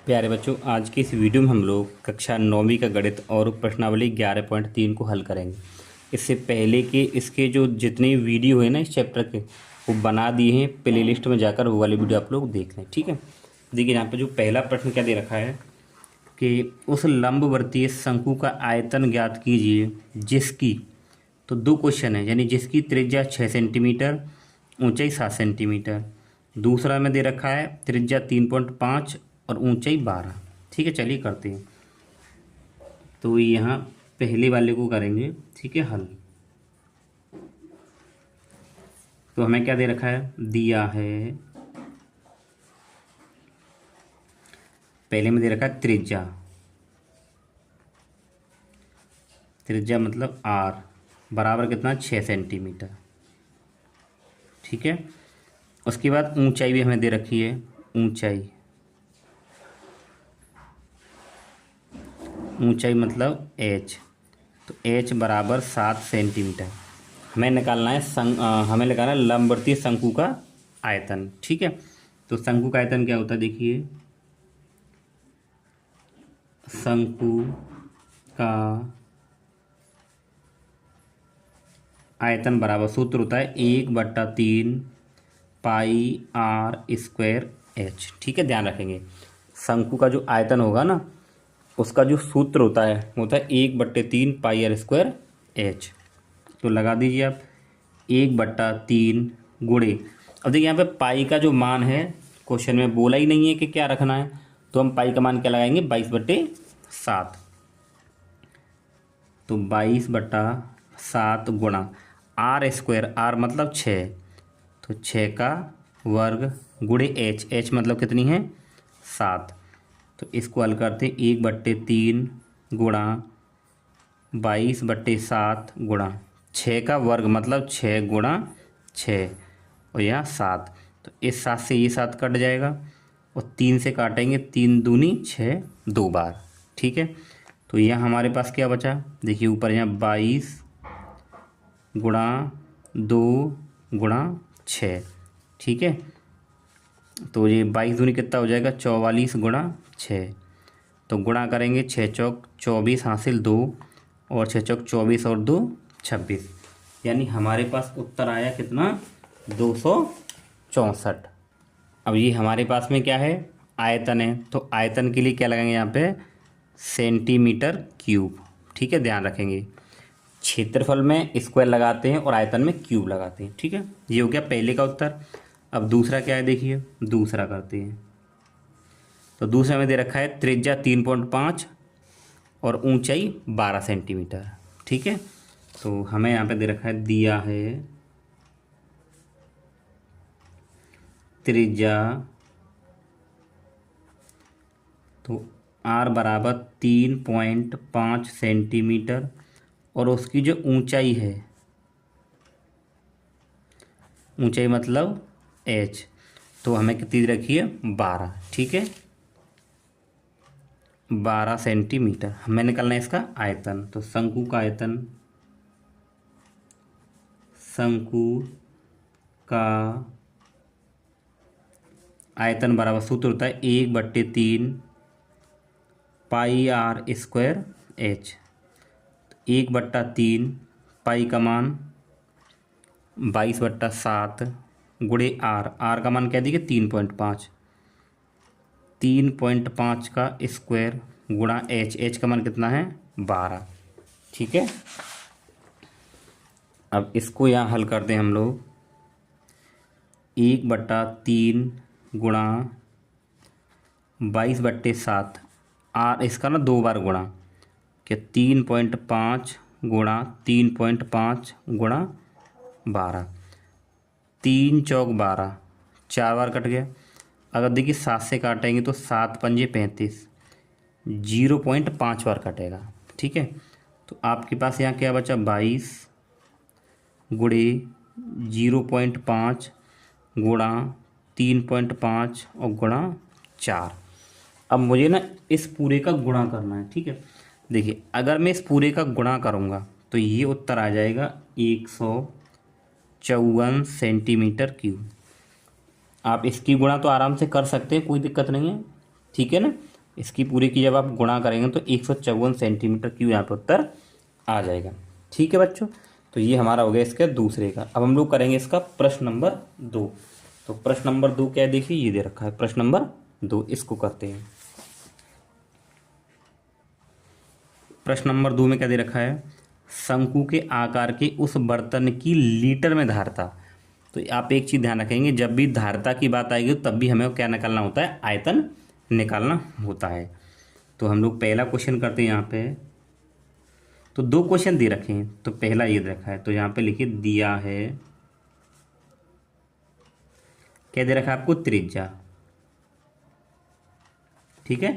प्यारे बच्चों, आज की इस वीडियो में हम लोग कक्षा 9वीं का गणित और प्रश्नावली 11.3 को हल करेंगे। इससे पहले के इसके जो जितने वीडियो है ना इस चैप्टर के, वो बना दिए हैं। प्लेलिस्ट में जाकर वो वाली वीडियो आप लोग देख लें, ठीक है। देखिए यहाँ पे जो पहला प्रश्न क्या दे रखा है कि उस लंबवर्तीय शंकु का आयतन ज्ञात कीजिए जिसकी, तो दो क्वेश्चन है, यानी जिसकी त्रिज्या 6 सेंटीमीटर, ऊंचाई 7 सेंटीमीटर। दूसरा में दे रखा है त्रिज्या 3.5 और ऊंचाई 12। ठीक है, चलिए करते हैं। तो यहाँ पहले वाले को करेंगे, ठीक है, हल। तो हमें क्या दे रखा है, दिया है पहले में दे रखा है त्रिज्या, त्रिज्या मतलब आर बराबर कितना, 6 सेंटीमीटर। ठीक है, उसके बाद ऊंचाई भी हमें दे रखी है, ऊंचाई मतलब h, तो h बराबर 7 सेंटीमीटर। हमें निकालना है हमें निकालना है लंबवर्तीय शंकु का आयतन। ठीक है, तो शंकु का आयतन क्या होता है, देखिए शंकु का आयतन बराबर सूत्र होता है 1/3 पाई आर स्क्वायर एच। ठीक है, ध्यान रखेंगे शंकु का जो आयतन होगा ना, उसका जो सूत्र होता है वो होता है 1/3 पाई आर स्क्वायर एच। तो लगा दीजिए आप 1/3 गुणे, अब देखिए यहाँ पे पाई का जो मान है क्वेश्चन में बोला ही नहीं है कि क्या रखना है, तो हम पाई का मान क्या लगाएंगे, 22/7। तो 22/7 गुणा आर स्क्वायर, आर मतलब 6, तो 6 का वर्ग गुणे एच, एच मतलब कितनी है, 7। तो इसको हल करते 1/3 गुणा 22/7 गुणा 6 का वर्ग मतलब 6 गुणा 6 और यहाँ 7। तो इस 7 से ये 7 कट जाएगा और 3 से काटेंगे, 3 दूनी 6, 2 बार। ठीक है, तो यहाँ हमारे पास क्या बचा, देखिए ऊपर यहाँ 22 गुणा 2 गुणा 6। ठीक है, तो ये 22 दूनी कितना हो जाएगा, 44 गुणा 6। तो गुणा करेंगे 6 चौक 24 हासिल 2 और 6 चौक 24 और 2 26, यानी हमारे पास उत्तर आया कितना, 264। अब ये हमारे पास में क्या है, आयतन है, तो आयतन के लिए क्या लगाएंगे यहाँ पे, सेंटीमीटर क्यूब। ठीक है, ध्यान रखेंगे क्षेत्रफल में स्क्वायर लगाते हैं और आयतन में क्यूब लगाते हैं। ठीक है, ये हो गया पहले का उत्तर। अब दूसरा क्या है, देखिए दूसरा करते हैं। तो दूसरा में दे रखा है त्रिज्या 3.5 और ऊंचाई 12 सेंटीमीटर। ठीक है, तो हमें यहाँ पे दे रखा है, दिया है त्रिज्या, तो आर बराबर 3.5 सेंटीमीटर और उसकी जो ऊंचाई है, ऊंचाई मतलब h, तो हमें कितनी रखी है, 12। ठीक है, 12 सेंटीमीटर। हमें निकालना है इसका आयतन, तो शंकु का आयतन, शंकु का आयतन बराबर सूत्र होता है 1/3 पाई आर स्क्वायर एच। 1/3 पाई का मान 22/7 गुणे आर, आर का मान क्या दिया, 3.5, 3.5 का स्क्वायर गुणा एच, एच का मान कितना है, 12। ठीक है, अब इसको यहाँ हल करते हैं हम लोग, 1/3 गुणा 22/7, आर इसका ना 2 बार गुणा, कि 3.5 गुणा 3.5 गुणा 12, 3 चौक 12, 4 बार कट गया। अगर देखिए 7 से काटेंगे तो 7 पंजे 35, 0.5 बार कटेगा। ठीक है, तो आपके पास यहाँ क्या बचा, 22 गुणे 0.5 गुणा 3.5 और गुणा 4। अब मुझे ना इस पूरे का गुणा करना है। ठीक है, देखिए अगर मैं इस पूरे का गुणा करूँगा तो ये उत्तर आ जाएगा 154 सेंटीमीटर क्यूब। आप इसकी गुणा तो आराम से कर सकते हैं, कोई दिक्कत नहीं है। ठीक है ना, इसकी पूरी की जब आप गुणा करेंगे तो 154 सेंटीमीटर क्यूब यहाँ पे उत्तर आ जाएगा। ठीक है बच्चों, तो ये हमारा हो गया इसका दूसरे का। अब हम लोग करेंगे इसका प्रश्न नंबर 2। तो प्रश्न नंबर 2 क्या है, देखिए ये दे रखा है प्रश्न नंबर 2, इसको करते हैं। प्रश्न नंबर 2 में क्या दे रखा है, शंकु के आकार के उस बर्तन की लीटर में धारता। तो आप एक चीज़ ध्यान रखेंगे, जब भी धारता की बात आएगी तब भी हमें क्या निकालना होता है, आयतन निकालना होता है। तो हम लोग पहला क्वेश्चन करते हैं यहाँ पे। तो 2 क्वेश्चन दे रखे हैं, तो पहला ये दे रखा है, तो यहाँ पे लिखिए दिया है, क्या दे रखा है आपको, त्रिज्या। ठीक है,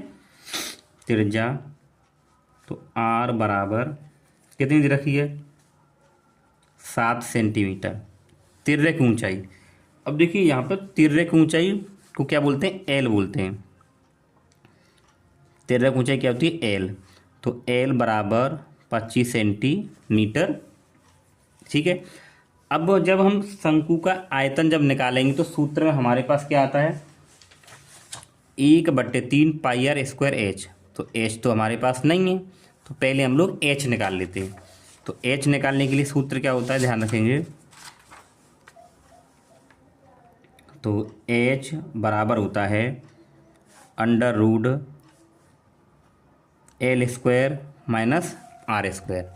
त्रिज्या तो आर बराबर कितनी दे रखी है, 7 सेंटीमीटर। तिर्रे की ऊंचाई, अब देखिए यहाँ पर तिर्रे की ऊंचाई को क्या बोलते हैं, एल बोलते हैं। तिर्रे की ऊंचाई क्या होती है, एल। तो एल बराबर 25 सेंटीमीटर। ठीक है, अब जब हम शंकु का आयतन जब निकालेंगे तो सूत्र में हमारे पास क्या आता है, 1/3 पाई आर स्क्वायर एच। तो एच तो हमारे पास नहीं है, तो पहले हम लोग एच निकाल लेते हैं। तो एच निकालने के लिए सूत्र क्या होता है, ध्यान रखेंगे। तो एच बराबर होता है √, L square minus R square.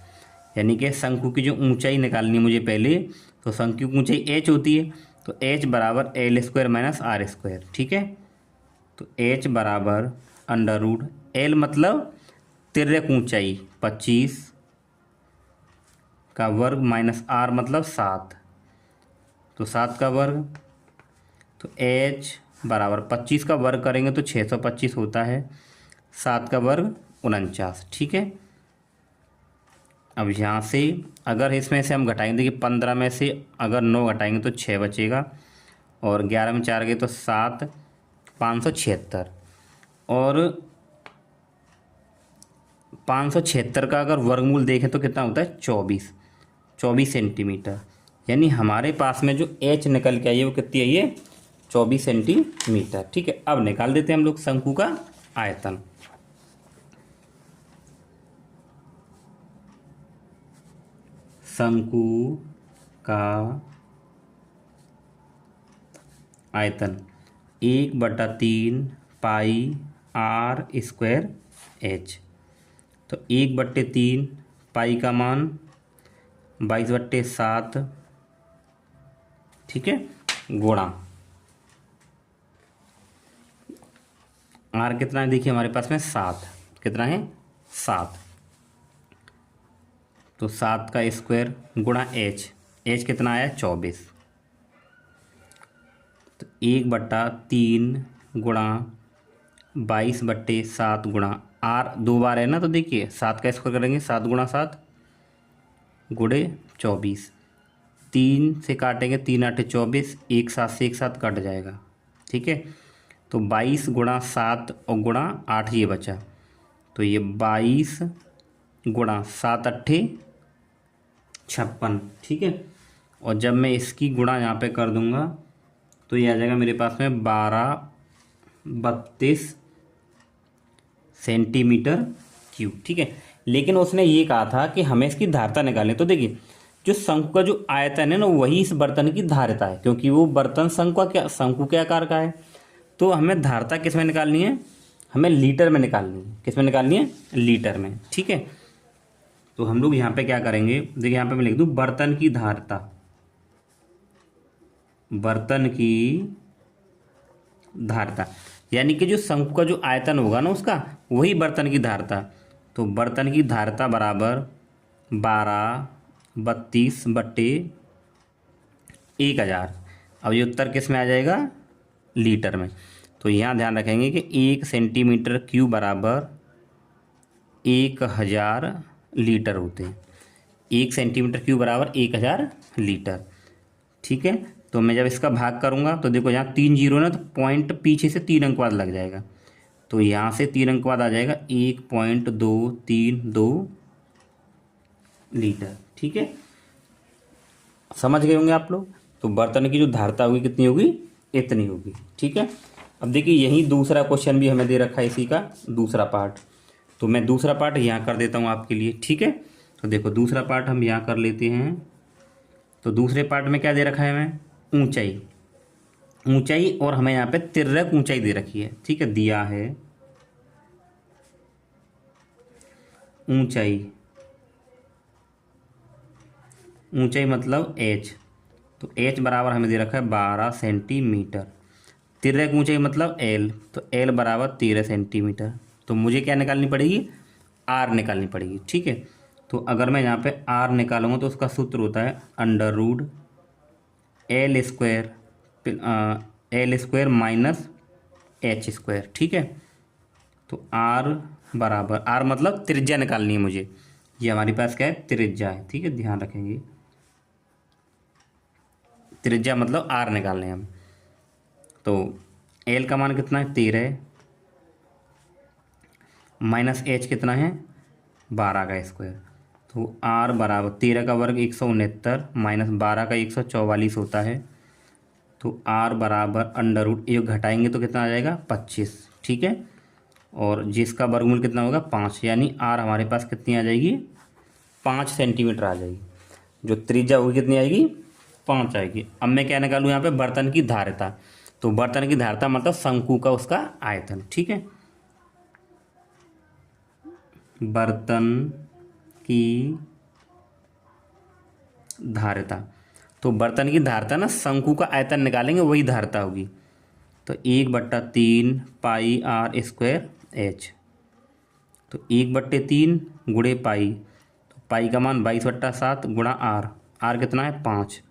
यानी कि शंकु की जो ऊंचाई निकालनी है मुझे पहले, तो शंकु की ऊंचाई एच होती है, तो एच बराबर L square minus R square. ठीक है, तो एच बराबर √, एल मतलब तिर्यक ऊंचाई 25 का वर्ग माइनस आर मतलब 7, तो 7 का वर्ग। तो एच बराबर 25 का वर्ग करेंगे तो 625 होता है, 7 का वर्ग 49। ठीक है, अब यहाँ से अगर इसमें से हम घटाएंगे, देखिए 15 में से अगर 9 घटाएंगे तो 6 बचेगा, और 11 में 4 गए तो 7, 576। और 576 का अगर वर्गमूल देखें तो कितना होता है, 24 सेंटीमीटर। यानी हमारे पास में जो एच निकल के आई है वो कितनी आई है, 24 सेंटीमीटर। ठीक है, अब निकाल देते हैं हम लोग शंकु का आयतन। शंकु का आयतन 1/3 पाई आर स्क्वायर एच। तो 1/3 पाई का मान 22/7। ठीक है, गुणा आर कितना है, देखिए हमारे पास में 7, कितना है 7, तो 7 का स्क्वायर गुणा एच, एच कितना आया 24। तो 1/3 गुणा 22/7 गुणा आर 2 बार है ना, तो देखिए 7 का स्क्वायर करेंगे, 7 गुणा 7 गुणे 24, 3 से काटेंगे, 3 8 24, 1 7 से 1 7 कट जाएगा। ठीक है, तो 22 गुणा 7 और गुणा 8 ये बचा, तो ये 22 गुणा 7 8 56। ठीक है, और जब मैं इसकी गुणा यहाँ पे कर दूंगा तो ये आ जाएगा मेरे पास में 1232 सेंटीमीटर क्यूब। ठीक है, लेकिन उसने ये कहा था कि हमें इसकी धारता निकालनी। तो देखिए जो शंकु का जो आयतन है ना वही इस बर्तन की धारता है, क्योंकि वो बर्तन शंकु के आकार का है। तो हमें धारता किस में निकालनी है, हमें लीटर में निकालनी है। किस में निकालनी है, लीटर में। ठीक है, तो हम लोग यहाँ पे क्या करेंगे, देखिए यहाँ पे मैं लिख दूँ बर्तन की धारता, बर्तन की धारता, यानी कि जो शंकु का जो आयतन होगा ना उसका वही बर्तन की धारता। तो बर्तन की धारता बराबर 1232/1000। अब ये उत्तर किस में आ जाएगा, लीटर में। तो यहाँ ध्यान रखेंगे कि 1 सेंटीमीटर क्यूब बराबर 1000 लीटर होते हैं। 1 सेंटीमीटर क्यूब बराबर 1000 लीटर। ठीक है, तो मैं जब इसका भाग करूँगा तो देखो यहाँ 3 जीरो ना, तो पॉइंट पीछे से 3 अंक बाद लग जाएगा, तो यहाँ से 3 अंक बाद आ जाएगा 1.232 लीटर। ठीक है, समझ गए होंगे आप लोग। तो बर्तन की जो धारता होगी कितनी होगी, इतनी होगी। ठीक है, अब देखिए यही दूसरा क्वेश्चन भी हमें दे रखा है इसी का दूसरा पार्ट, तो मैं दूसरा पार्ट यहाँ कर देता हूँ आपके लिए, ठीक है। तो देखो दूसरा पार्ट हम यहाँ कर लेते हैं। तो दूसरे पार्ट में क्या दे रखा है हमें, ऊंचाई, ऊंचाई और हमें यहाँ पे तिर्यक ऊंचाई दे रखी है, ठीक है। दिया है ऊंचाई, ऊंचाई मतलब एच, तो एच बराबर हमें दे रखा है 12 सेंटीमीटर। तिर्यक ऊंचाई मतलब एल, तो एल बराबर 13 सेंटीमीटर। तो मुझे क्या निकालनी पड़ेगी, आर निकालनी पड़ेगी, ठीक है। तो अगर मैं यहाँ पे आर निकालूंगा तो उसका सूत्र होता है under root L square, L square minus H square, ठीक है। तो आर बराबर, आर मतलब त्रिज्या निकालनी है मुझे, ये हमारे पास क्या है, त्रिज्या है, ठीक है, ध्यान रखेंगे। त्रिज्या मतलब आर निकालने हैं हम। तो एल का मान कितना है, 13, माइनस एच कितना है, 12 का स्क्वायर। तो आर बराबर 13 का वर्ग 169 माइनस 12 का 144 होता है। तो आर बराबर अंडर रूट, एक घटाएंगे तो कितना आ जाएगा, 25, ठीक है। और जिसका वर्गमूल कितना होगा, 5, यानी आर हमारे पास कितनी आ जाएगी, 5 सेंटीमीटर आ जाएगी। जो त्रिज्या होगी कितनी आएगी, 5 आएगी। अब मैं क्या निकालूँ यहाँ पे, बर्तन की धारिता। तो बर्तन की धारिता मतलब शंकु का उसका आयतन, ठीक है। बर्तन की धारिता, तो बर्तन की धारिता ना शंकु का आयतन निकालेंगे वही धारिता होगी। तो 1/3 पाई आर स्क्वायर एच, तो 1/3 गुणे पाई, तो पाई का मान 22/7 गुणा आर, आर कितना है 5,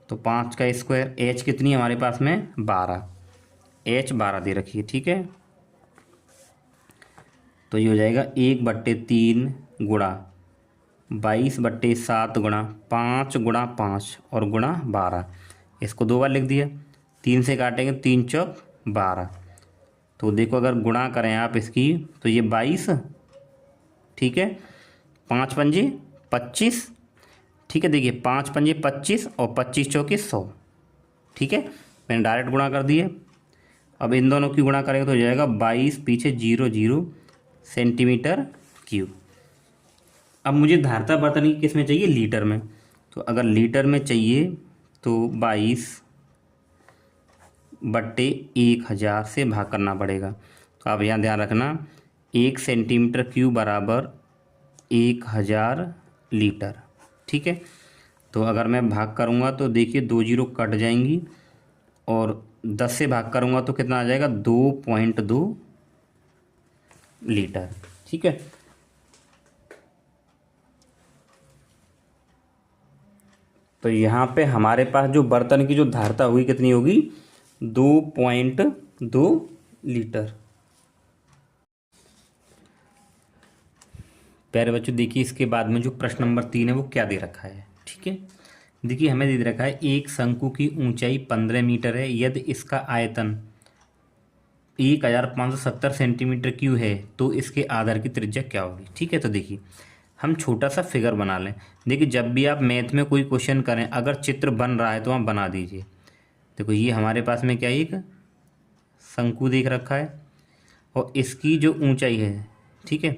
तो 5 का स्क्वायर, एच कितनी है हमारे पास में 12, एच 12 दे रखी है, ठीक है। तो ये हो जाएगा 1/3 गुणा 22/7 गुणा 5 गुणा 5 और गुणा 12, इसको 2 बार लिख दिया, 3 से काटेंगे, 3 चौक 12। तो देखो अगर गुणा करें आप इसकी तो ये 22, ठीक है, 5 पंजे 25, ठीक है। देखिए 5 पंजे 25 और 25 चौके 100, ठीक है, मैंने डायरेक्ट गुणा कर दिए। अब इन दोनों की गुणा करेंगे तो हो जाएगा 22 पीछे 0 सेंटीमीटर क्यूब। अब मुझे धारिता बर्तन की किस में चाहिए, लीटर में। तो अगर लीटर में चाहिए तो 22/1000 से भाग करना पड़ेगा। तो आप यहाँ ध्यान रखना, 1 सेंटीमीटर क्यूब बराबर 1000 लीटर, ठीक है। तो अगर मैं भाग करूँगा तो देखिए 2 जीरो कट जाएंगी और 10 से भाग करूँगा तो कितना आ जाएगा, 2.2 लीटर, ठीक है। तो यहाँ पे हमारे पास जो बर्तन की जो धारिता होगी कितनी होगी, 2.2 लीटर। प्यारे बच्चों देखिए इसके बाद में जो प्रश्न नंबर 3 है वो क्या दे रखा है, ठीक है। देखिए हमें दे रखा है एक शंकु की ऊंचाई 15 मीटर है, यदि इसका आयतन 1570 सेंटीमीटर क्यूब है तो इसके आधार की त्रिज्या क्या होगी, ठीक है। तो देखिए हम छोटा सा फिगर बना लें। देखिए जब भी आप मैथ में कोई क्वेश्चन करें, अगर चित्र बन रहा है तो आप बना दीजिए। देखो ये हमारे पास में क्या है, एक शंकु देख रखा है और इसकी जो ऊंचाई है, ठीक है,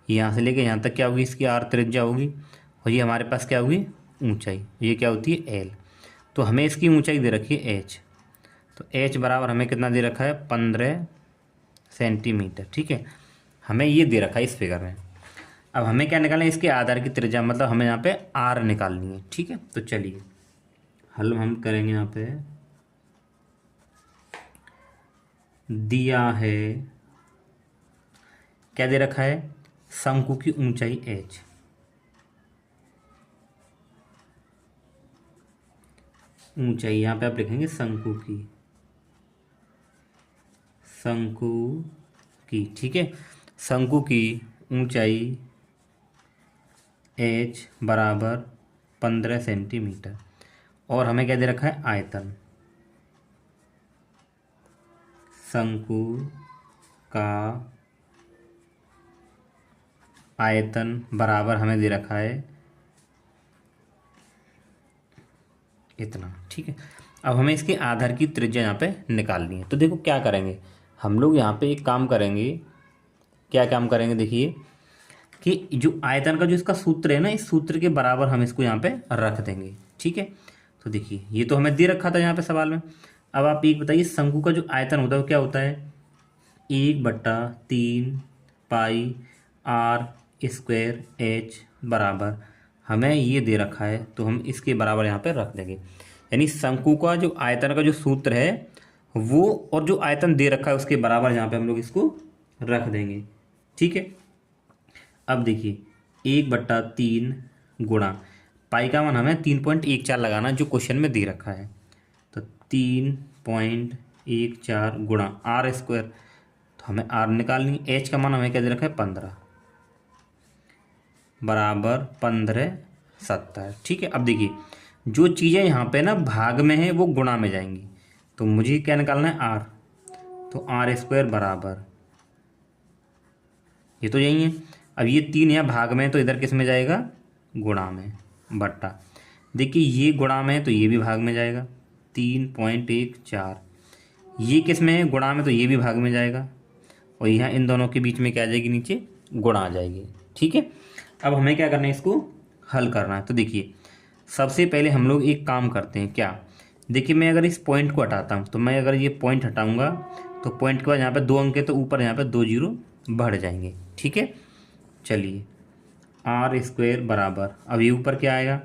यहाँ से लेके यहाँ तक क्या होगी, इसकी आर त्रिज्या होगी और ये हमारे पास क्या होगी, ऊंचाई, ये क्या होती है एल। तो हमें इसकी ऊंचाई दे रखी है एच, तो एच बराबर हमें कितना दे रखा है, 15 सेंटीमीटर, ठीक है, हमें ये दे रखा है इस फिगर में। अब हमें क्या निकालना है, इसके आधार की त्रिज्या, मतलब हमें यहाँ पे आर निकालनी है, ठीक है। तो चलिए हल हम करेंगे। यहाँ पे दिया है, क्या दे रखा है, शंकु की ऊंचाई एच, ऊंचाई यहाँ पे आप लिखेंगे शंकु की, शंकु की, ठीक है, शंकु की ऊंचाई एच बराबर 15 सेंटीमीटर और हमें क्या दे रखा है, आयतन, शंकु का आयतन बराबर हमें दे रखा है इतना, ठीक है। अब हमें इसके आधार की त्रिज्या यहाँ पे निकालनी है। तो देखो क्या करेंगे हम लोग, यहाँ पे एक काम करेंगे। क्या काम करेंगे देखिए, कि जो आयतन का जो इसका सूत्र है ना, इस सूत्र के बराबर हम इसको यहाँ पे रख देंगे। ठीक है, तो देखिए ये तो हमें दे रखा था यहाँ पे सवाल में। अब आप एक बताइए, शंकु का जो आयतन होता है वो क्या होता है? 1/3 पाई आर स्क्वायर एच बराबर, हमें ये दे रखा है तो हम इसके बराबर यहाँ पे रख देंगे। यानी शंकु का जो आयतन का जो सूत्र है वो, और जो आयतन दे रखा है उसके बराबर यहाँ पे हम लोग इसको रख देंगे। ठीक है, अब देखिए 1/3 गुणा पाई का मान हमें 3.14 लगाना जो क्वेश्चन में दे रखा है। तो 3.14 गुणा आर स्क्वायर, तो हमें आर निकालनी। एच का मान हमें क्या दे रखा है? 15 बराबर 15/70। ठीक है, अब देखिए जो चीज़ें यहाँ पे ना भाग में है वो गुणा में जाएंगी, तो मुझे क्या निकालना है? आर। तो आर स्क्वायर बराबर, ये तो यही है। अब ये 3 यहाँ भाग में है तो इधर किस में जाएगा? गुणा में, बट्टा। देखिए ये गुणा में है तो ये भी भाग में जाएगा, 3.14। ये किस में है? गुणा में, तो ये भी भाग में जाएगा। और यहाँ इन दोनों के बीच में क्या आ जाएगी? नीचे गुणा आ जाएगी। ठीक है, अब हमें क्या करना है? इसको हल करना है। तो देखिए सबसे पहले हम लोग एक काम करते हैं। क्या? देखिए मैं अगर इस पॉइंट को हटाता हूँ, तो मैं अगर ये पॉइंट हटाऊँगा तो पॉइंट के बाद यहाँ पे 2 अंक है तो ऊपर यहाँ पे 2 जीरो बढ़ जाएंगे। ठीक है, चलिए आर स्क्वायर बराबर, अब ये ऊपर क्या आएगा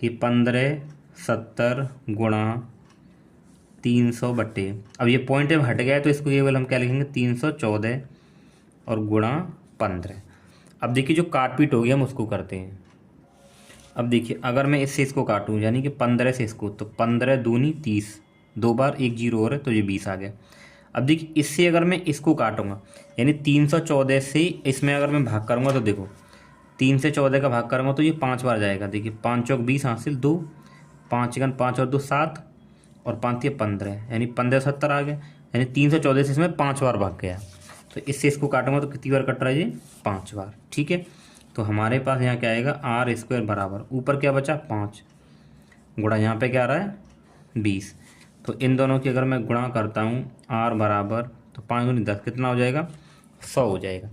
कि 15/70 गुणा 300 बट्टे, अब ये पॉइंट हट गया है तो इसको केवल हम क्या लिखेंगे? 314 और गुणा 15। अब देखिए जो काट पीट होगी हम उसको करते हैं। अब देखिए अगर मैं इससे इसको काटूं, यानी कि 15 से इसको, तो 15 दूनी 30, 2 बार 1 जीरो और है तो ये 20 आ गया। अब देखिए इससे अगर मैं इसको काटूंगा, यानी 314 से इसमें अगर मैं भाग करूंगा तो देखो 3 से 14 का भाग करूंगा तो ये 5 बार जाएगा। देखिए 5 चौक 20 हासिल 2, 5 एकन 5 और 2 7, और 5 15, यानी 15/70 आ गया। यानी 314 से इसमें 5 बार भाग गया। तो इससे इसको काटूंगा तो कितनी बार कट रहा है? ये 5 बार। ठीक है, तो हमारे पास यहाँ क्या आएगा? आर स्क्वायर बराबर, ऊपर क्या बचा? 5 गुणा यहाँ पे क्या आ रहा है? 20। तो इन दोनों की अगर मैं गुणा करता हूँ, आर बराबर, तो 5 गुनी 10 कितना हो जाएगा? 100 हो जाएगा।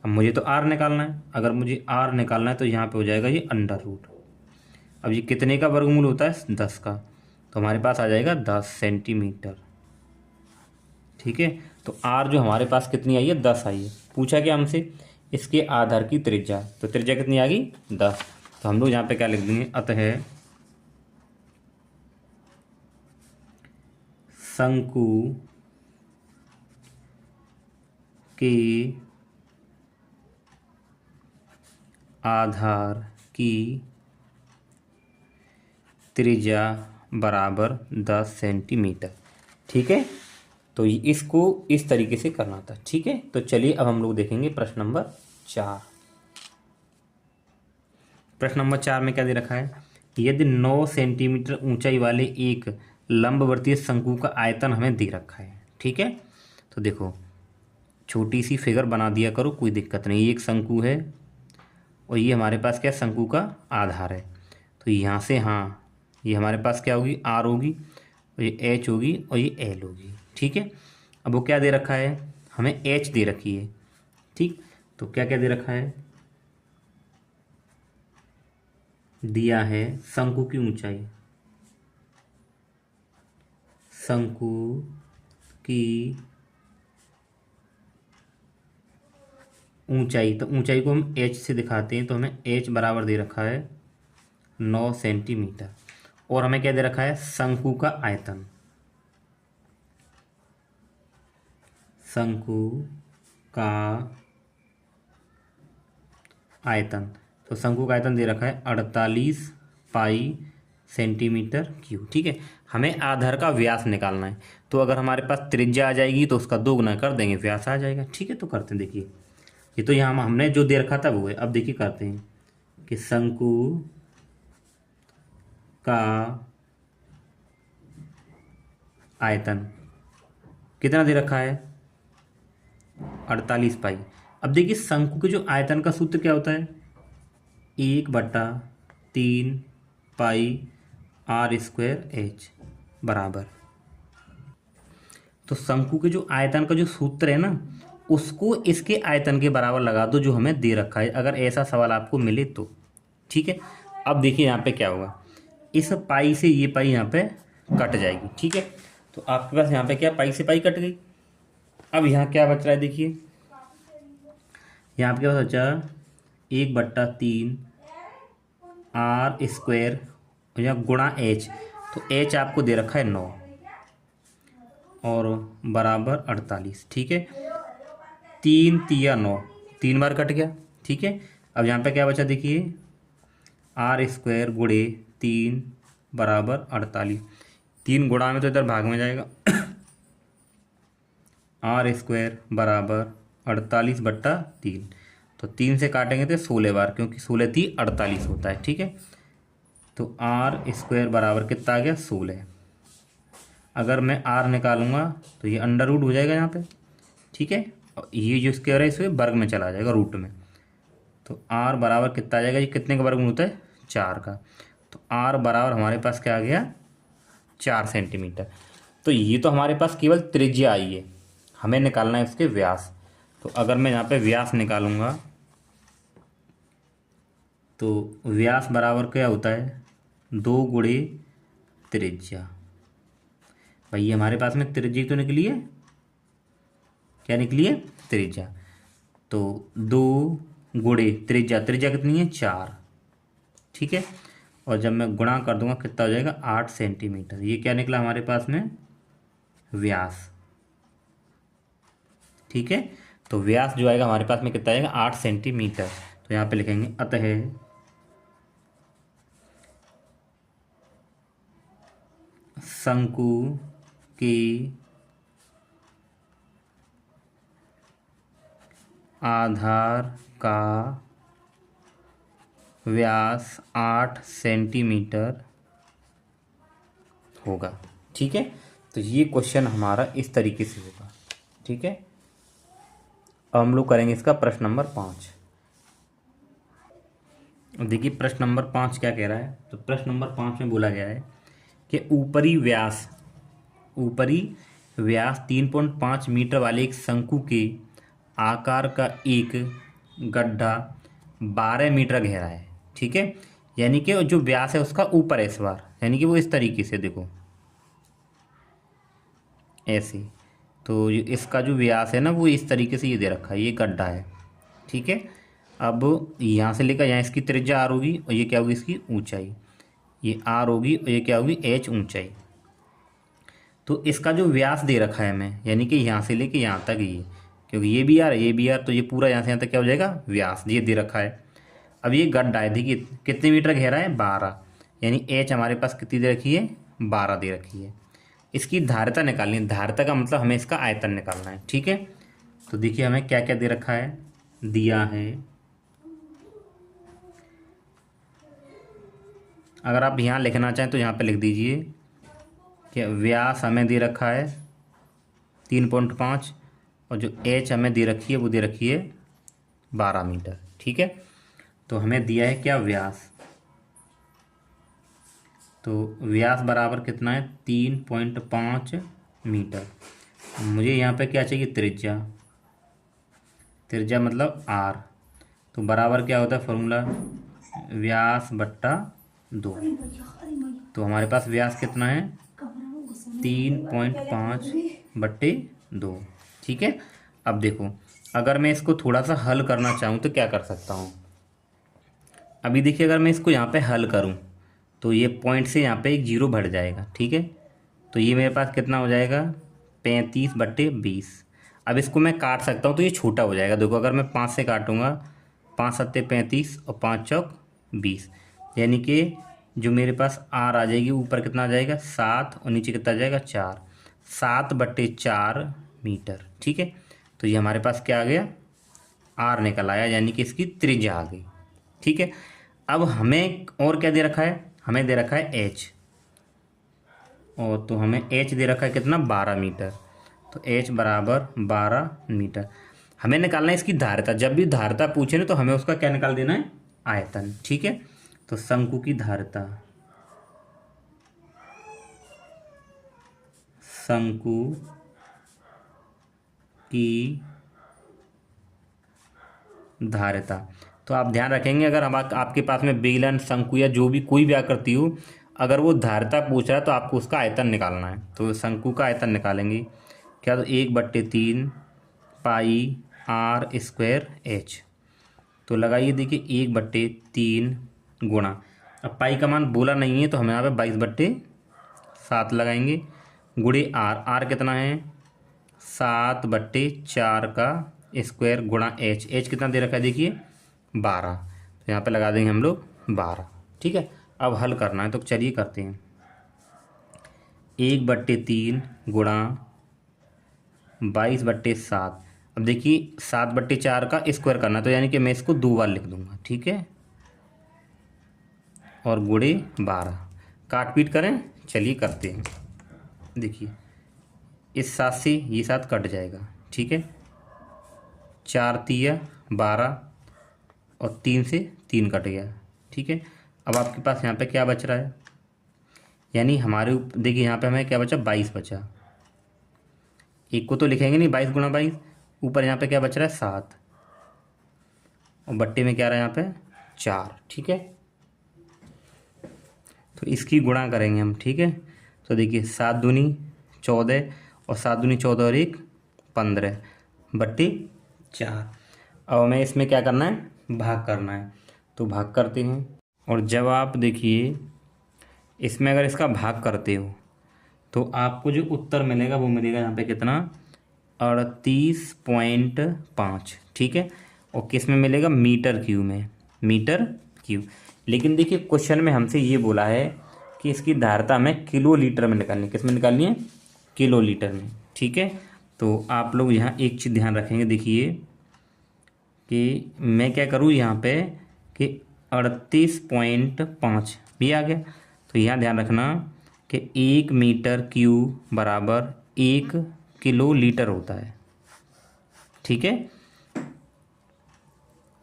अब मुझे तो आर निकालना है, अगर मुझे आर निकालना है तो यहाँ पे हो जाएगा ये अंडर रूट। अब ये कितने का वर्गमूल होता है? 10 का, तो हमारे पास आ जाएगा 10 सेंटीमीटर। ठीक है, तो आर जो हमारे पास कितनी आई है? 10 आई है। पूछा क्या हमसे? इसके आधार की त्रिज्या, तो त्रिज्या कितनी आ गई? 10। तो हम लोग यहाँ पे क्या लिख देंगे? अतः शंकु के आधार की त्रिज्या बराबर 10 सेंटीमीटर। ठीक है, तो इसको इस तरीके से करना था। ठीक है, तो चलिए अब हम लोग देखेंगे प्रश्न नंबर 4। प्रश्न नंबर 4 में क्या दे रखा है? यदि 9 सेंटीमीटर ऊंचाई वाले एक लंबवर्तीय शंकु का आयतन हमें दे रखा है। ठीक है, तो देखो छोटी सी फिगर बना दिया करो, कोई दिक्कत नहीं। एक शंकु है और ये हमारे पास क्या? शंकु का आधार है। तो यहाँ से हाँ, ये हमारे पास क्या होगी? आर होगी, और ये एच होगी, और ये एल होगी। ठीक है, अब वो क्या दे रखा है? हमें एच दे रखी है। ठीक, तो क्या क्या दे रखा है? दिया है शंकु की ऊंचाई, शंकु की ऊंचाई, तो ऊंचाई को हम एच से दिखाते हैं, तो हमें एच बराबर दे रखा है 9 सेंटीमीटर। और हमें क्या दे रखा है? शंकु का आयतन, शंकु का आयतन, तो शंकु का आयतन दे रखा है 48 पाई सेंटीमीटर क्यूब। ठीक है, हमें आधार का व्यास निकालना है, तो अगर हमारे पास त्रिज्या आ जाएगी तो उसका 2 गुना कर देंगे, व्यास आ जाएगा। ठीक है, तो करते हैं। देखिए ये तो यहाँ हमने जो दे रखा था वो है। अब देखिए करते हैं कि शंकु का आयतन कितना दे रखा है? 48 पाई। अब देखिए शंकु के जो आयतन का सूत्र क्या होता है? 1/3 पाई आर स्क्वायर एच बराबर। तो शंकु के जो आयतन का जो सूत्र है ना, उसको इसके आयतन के बराबर लगा दो जो हमें दे रखा है, अगर ऐसा सवाल आपको मिले तो। ठीक है, अब देखिए यहाँ पे क्या होगा, इस पाई से ये पाई यहाँ पे कट जाएगी। ठीक है, तो आपके पास यहाँ पे क्या, पाई से पाई कट गई। अब यहाँ क्या बच रहा है, देखिए यहाँ आपके पास बचा 1/3 आर स्क्वायर या गुणा एच। तो एच आपको दे रखा है 9 और बराबर 48। ठीक है, 3 तिया 9, 3 बार कट गया। ठीक है, अब यहाँ पे क्या बचा, देखिए आर स्क्वायर गुणे 3 बराबर 48। 3 गुणा में तो इधर भाग में जाएगा। आर स्क्वायर बराबर 48/3। तो 3 से काटेंगे तो 16 बार, क्योंकि 16 थी 48 होता है। ठीक है, तो आर स्क्वायर बराबर कितना आ गया, 16। अगर मैं आर निकालूंगा तो ये अंडर रूट हो जाएगा यहाँ पे। ठीक है, और ये जो स्क्वायर है इसमें वर्ग में चला जाएगा, रूट में। तो आर बराबर कितना आ जाएगा, ये कितने का वर्गमूल होता है, 4 का। तो आर बराबर हमारे पास क्या आ गया, 4 सेंटीमीटर। तो ये तो हमारे पास केवल त्रिज्या आई है, हमें निकालना है उसके व्यास। तो अगर मैं यहाँ पे व्यास निकालूंगा तो व्यास बराबर क्या होता है, 2 गुणे त्रिज्या। भाई ये हमारे पास में त्रिज्या तो निकली है, क्या निकली है, त्रिज्या। तो 2 गुणे त्रिज्या, त्रिज्या कितनी है, 4। ठीक है, और जब मैं गुणा कर दूंगा कितना हो जाएगा, 8 सेंटीमीटर। ये क्या निकला हमारे पास में, व्यास। ठीक है, तो व्यास जो आएगा हमारे पास में कितना आएगा, 8 सेंटीमीटर। तो यहाँ पे लिखेंगे अतः शंकु की आधार का व्यास 8 सेंटीमीटर होगा। ठीक है, तो ये क्वेश्चन हमारा इस तरीके से होगा। ठीक है, अब हम लोग करेंगे इसका प्रश्न नंबर 5। देखिए प्रश्न नंबर 5 क्या कह रहा है। तो प्रश्न नंबर 5 में बोला गया है कि ऊपरी व्यास 3.5 मीटर वाले एक शंकु के आकार का एक गड्ढा 12 मीटर गहरा है। ठीक है, यानी कि जो व्यास है उसका ऊपर है इस बार, यानी कि वो इस तरीके से देखो ऐसे। तो इसका जो व्यास है ना वो इस तरीके से ये दे रखा है, ये गड्ढा है। ठीक है, अब यहाँ से लेकर यहाँ इसकी त्रिज्या आर होगी और ये क्या होगी, इसकी ऊंचाई, ये आर होगी और ये क्या होगी, एच ऊंचाई। तो इसका जो व्यास दे रखा है हमें, यानी कि यहाँ से लेके यहाँ तक ये, क्योंकि ये भी आर, तो ये पूरा यहाँ से यहाँ तक क्या हो जाएगा, व्यास ये दे रखा है। अब ये गड्ढा है, देखिए कितने मीटर गहरा है, 12, यानी एच हमारे पास कितनी दे रखी है, 12 दे रखी है। इसकी धारिता निकालनी है, धारिता का मतलब हमें इसका आयतन निकालना है। ठीक है, तो देखिए हमें क्या क्या दे रखा है, दिया है, अगर आप यहाँ लिखना चाहें तो यहाँ पे लिख दीजिए कि व्यास हमें दे रखा है 3.5 और जो एच हमें दे रखी है वो दे रखी है 12 मीटर। ठीक है, तो हमें दिया है क्या, व्यास। तो व्यास बराबर कितना है, 3.5 मीटर। मुझे यहाँ पे क्या चाहिए, त्रिज्या, त्रिज्या मतलब आर। तो बराबर क्या होता है फॉर्मूला, व्यास बट्टा 2। तो हमारे पास व्यास कितना है, 3.5/2। ठीक है, अब देखो अगर मैं इसको थोड़ा सा हल करना चाहूँ तो क्या कर सकता हूँ। अभी देखिए अगर मैं इसको यहाँ पे हल करूँ तो ये पॉइंट से यहाँ पे एक जीरो बढ़ जाएगा। ठीक है, तो ये मेरे पास कितना हो जाएगा, 35/20। अब इसको मैं काट सकता हूँ तो ये छोटा हो जाएगा। देखो अगर मैं 5 से काटूंगा, 5 सत्ते 35 और 5 चौक 20, यानी कि जो मेरे पास आर आ जाएगी, ऊपर कितना आ जाएगा 7 और नीचे कितना आ जाएगा 4, 7/4 मीटर। ठीक है, तो ये हमारे पास क्या आ गया, आर निकल आया, यानी कि इसकी त्रिज्या आ गई। ठीक है, अब हमें और क्या दे रखा है, हमें दे रखा है एच, और तो हमें एच दे रखा है कितना, 12 मीटर। तो एच बराबर 12 मीटर। हमें निकालना है इसकी धारिता। जब भी धारिता पूछे ना तो हमें उसका क्या निकाल देना है, आयतन। ठीक है, तो शंकु की धारिता शंकु की धारिता। तो आप ध्यान रखेंगे, अगर हम आपके पास में बेलन, शंकु या जो भी कोई भी आकृति हो, अगर वो धारिता पूछ रहा है तो आपको उसका आयतन निकालना है। तो शंकु का आयतन निकालेंगे क्या, तो 1/3 पाई आर स्क्वायर एच। तो लगाइए, देखिए 1/3 गुणा, अब पाई का मान बोला नहीं है तो हम यहाँ पे 22/7 लगाएंगे, गुणे आर, आर कितना है 7/4 का स्क्वायर गुणा एच, एच कितना दे रखा है देखिए 12। तो यहाँ पे लगा देंगे हम लोग 12। ठीक है, अब हल करना है तो चलिए करते हैं। 1/3 गुणा 22/7। अब देखिए 7/4 का स्क्वायर करना, तो यानी कि मैं इसको 2 बार लिख दूंगा। ठीक है, और गुणे 12, काट पीट करें, चलिए करते हैं। देखिए इस 7 से ये 7 कट जाएगा। ठीक है, 4 तिया 12 और 3 से 3 कट गया। ठीक है, अब आपके पास यहाँ पे क्या बच रहा है, यानी हमारे देखिए यहाँ पे हमें क्या बचा, 22 बचा। एक को तो लिखेंगे नहीं, 22 गुणा 22, ऊपर यहाँ पे क्या बच रहा है 7, और बट्टे में क्या रहा है यहाँ पे 4। ठीक है, तो इसकी गुणा करेंगे हम। ठीक है, तो देखिए 7 दूनी 14 और 7 दूनी 14 और 1 15/4। अब हमें इसमें क्या करना है, भाग करना है, तो भाग करते हैं। और जब आप देखिए इसमें अगर इसका भाग करते हो तो आपको जो उत्तर मिलेगा वो मिलेगा यहाँ पे कितना, 38.5। ठीक है, और किस में मिलेगा, मीटर क्यूब में, मीटर क्यूब। लेकिन देखिए क्वेश्चन में हमसे ये बोला है कि इसकी धारिता हमें किलो लीटर में निकालनी है। किस में निकालनी है, किलो लीटर में। ठीक है, तो आप लोग यहाँ एक चीज़ ध्यान रखेंगे, देखिए कि मैं क्या करूँ यहाँ पे कि 38.5 भी आ गया, तो यहाँ ध्यान रखना कि 1 मीटर क्यूब बराबर 1 किलो लीटर होता है। ठीक है,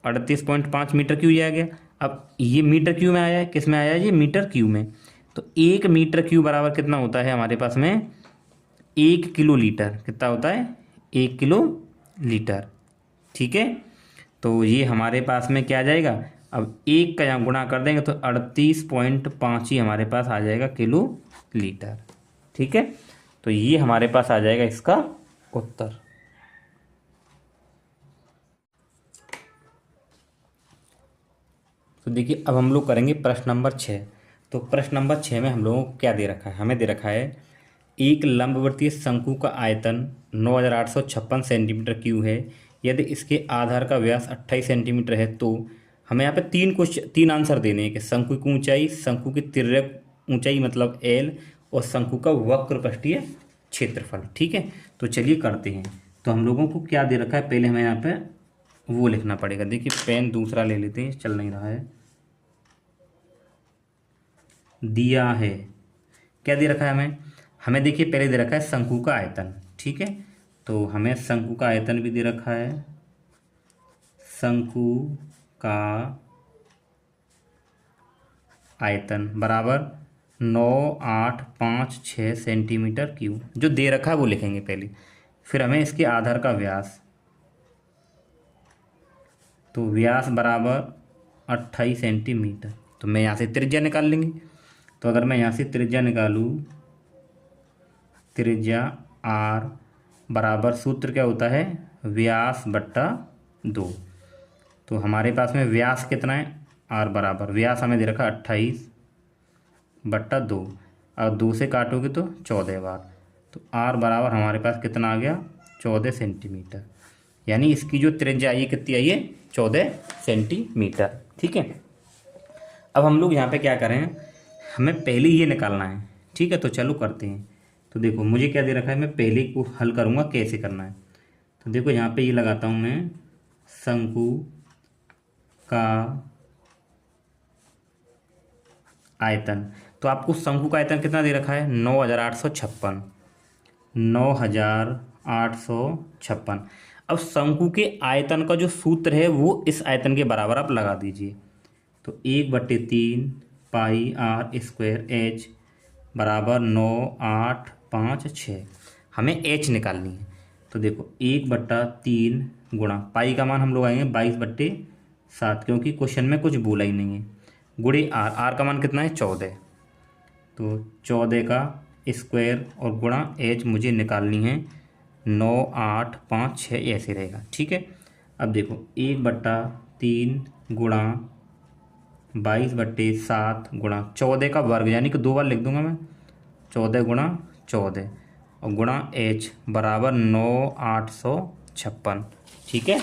38.5 मीटर क्यूब ये आ गया। अब ये मीटर क्यूब में आया है, किस में आया है, ये मीटर क्यूब में। तो 1 मीटर क्यूब बराबर कितना होता है हमारे पास में, 1 किलो लीटर। कितना होता है, 1 किलो लीटर। ठीक है, तो ये हमारे पास में क्या आ जाएगा, अब 1 का यहाँ गुणा कर देंगे तो 38.5 ही हमारे पास आ जाएगा किलो लीटर। ठीक है, तो ये हमारे पास आ जाएगा इसका उत्तर। तो देखिए अब हम लोग करेंगे प्रश्न नंबर 6। तो प्रश्न नंबर 6 में हम लोगों को क्या दे रखा है, हमें दे रखा है एक लंबवर्तीय शंकु का आयतन 9856 सेंटीमीटर क्यूब है। यदि इसके आधार का व्यास 28 सेंटीमीटर है तो हमें यहाँ पे 3 आंसर देने हैं कि शंकु की ऊंचाई, शंकु की तिर्यक ऊंचाई मतलब एल, और शंकु का वक्रपृष्ठीय क्षेत्रफल। ठीक है, तो चलिए करते हैं। तो हम लोगों को क्या दे रखा है, पहले हमें यहाँ पे वो लिखना पड़ेगा। देखिए पेन दूसरा ले लेते हैं, चल नहीं रहा है। दिया है, क्या दे रखा है हमें देखिए पहले दे रखा है शंकु का आयतन। ठीक है, तो हमें शंकु का आयतन भी दे रखा है, शंकु का आयतन बराबर 9856 सेंटीमीटर क्यूब, जो दे रखा है वो लिखेंगे पहले। फिर हमें इसके आधार का व्यास, तो व्यास बराबर 28 सेंटीमीटर। तो मैं यहाँ से त्रिज्या निकाल लेंगे। तो अगर मैं यहाँ से त्रिज्या निकालूँ, त्रिज्या आर बराबर सूत्र क्या होता है, व्यास बट्टा 2। तो हमारे पास में व्यास कितना है, आर बराबर, व्यास हमें दे रखा 28/2, और 2 से काटोगे तो 14 बार। तो आर बराबर हमारे पास कितना आ गया, 14 सेंटीमीटर। यानी इसकी जो त्रिज्या आई है कितनी आई है, 14 सेंटीमीटर। ठीक है, अब हम लोग यहाँ पे क्या करें, हमें पहले ये निकालना है। ठीक है, तो चलो करते हैं। तो देखो मुझे क्या दे रखा है, मैं पहले को हल करूँगा कैसे करना है। तो देखो यहाँ पे ये लगाता हूँ मैं, शंकु का आयतन। तो आपको शंकु का आयतन कितना दे रखा है, 9856, 9856। अब शंकु के आयतन का जो सूत्र है वो इस आयतन के बराबर आप लगा दीजिए। तो 1/3 पाई आर स्क्वायर एच बराबर 9856 5/6। हमें एच निकालनी है। तो देखो 1/3 गुणा पाई का मान हम लोग आएंगे 22/7, क्योंकि क्वेश्चन में कुछ बोला ही नहीं है, गुणे आर, आर का मान कितना है 14। तो 14 का स्क्वायर और गुणा एच मुझे निकालनी है 9, 8, 5, 6 ऐसे रहेगा। ठीक है, अब देखो 1/3 गुणा 22/7 गुणा 14 का वर्ग, यानी कि 2 बार लिख दूंगा मैं, 14 गुणा 14 और गुणा एच बराबर 9,856। ठीक है,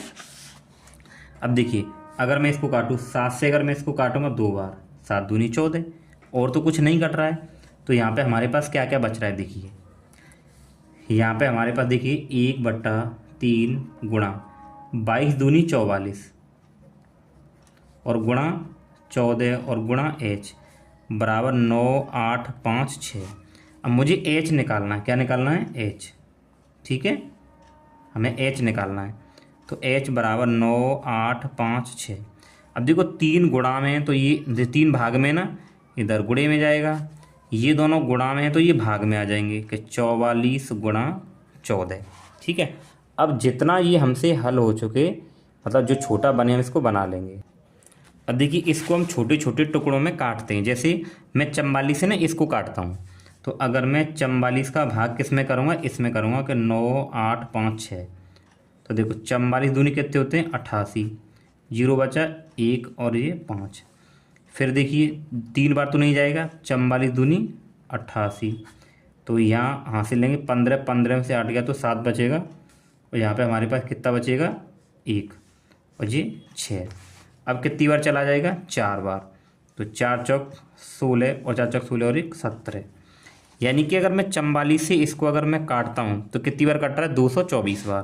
अब देखिए अगर मैं इसको काटूँ 7 से, अगर मैं इसको काटूंगा 2 बार, 7 दूनी 14, और तो कुछ नहीं कट रहा है। तो यहाँ पे हमारे पास क्या क्या बच रहा है, देखिए यहाँ पे हमारे पास देखिए 1/3 गुणा 22 दूनी 44 और गुणा 14 और गुणा एच बराबर 9,856। अब मुझे एच निकालना है, क्या निकालना है, एच। ठीक है, हमें एच निकालना है। तो एच बराबर 9,856। अब देखो 3 गुणा में है, तो ये 3 भाग में ना, इधर गुणे में जाएगा, ये दोनों गुणा में है तो ये भाग में आ जाएंगे कि 44 गुणा 14। ठीक है, अब जितना ये हमसे हल हो चुके, मतलब जो छोटा बने हम इसको बना लेंगे। अब देखिए इसको हम छोटे छोटे टुकड़ों में काटते हैं। जैसे मैं 44 से ना इसको काटता हूँ, तो अगर मैं 44 का भाग किस में करूँगा, इसमें करूँगा कि 9, 8, 5, 6। तो देखो 44 दूनी कितने होते हैं, 88, 0 बचा 1 और ये 5। फिर देखिए 3 बार तो नहीं जाएगा, 44 दूनी 88, तो यहाँ हासिल लेंगे 15, 15 में से 8 गया तो 7 बचेगा, और यहाँ पे हमारे पास कितना बचेगा, 1 और ये 6। अब कितनी बार चला जाएगा, 4 बार, तो 4 चौक 16 और 4 चौक 16 और 1 17। यानी कि अगर मैं 44 से इसको अगर मैं काटता हूँ तो कितनी बार कट रहा है, 224 बार,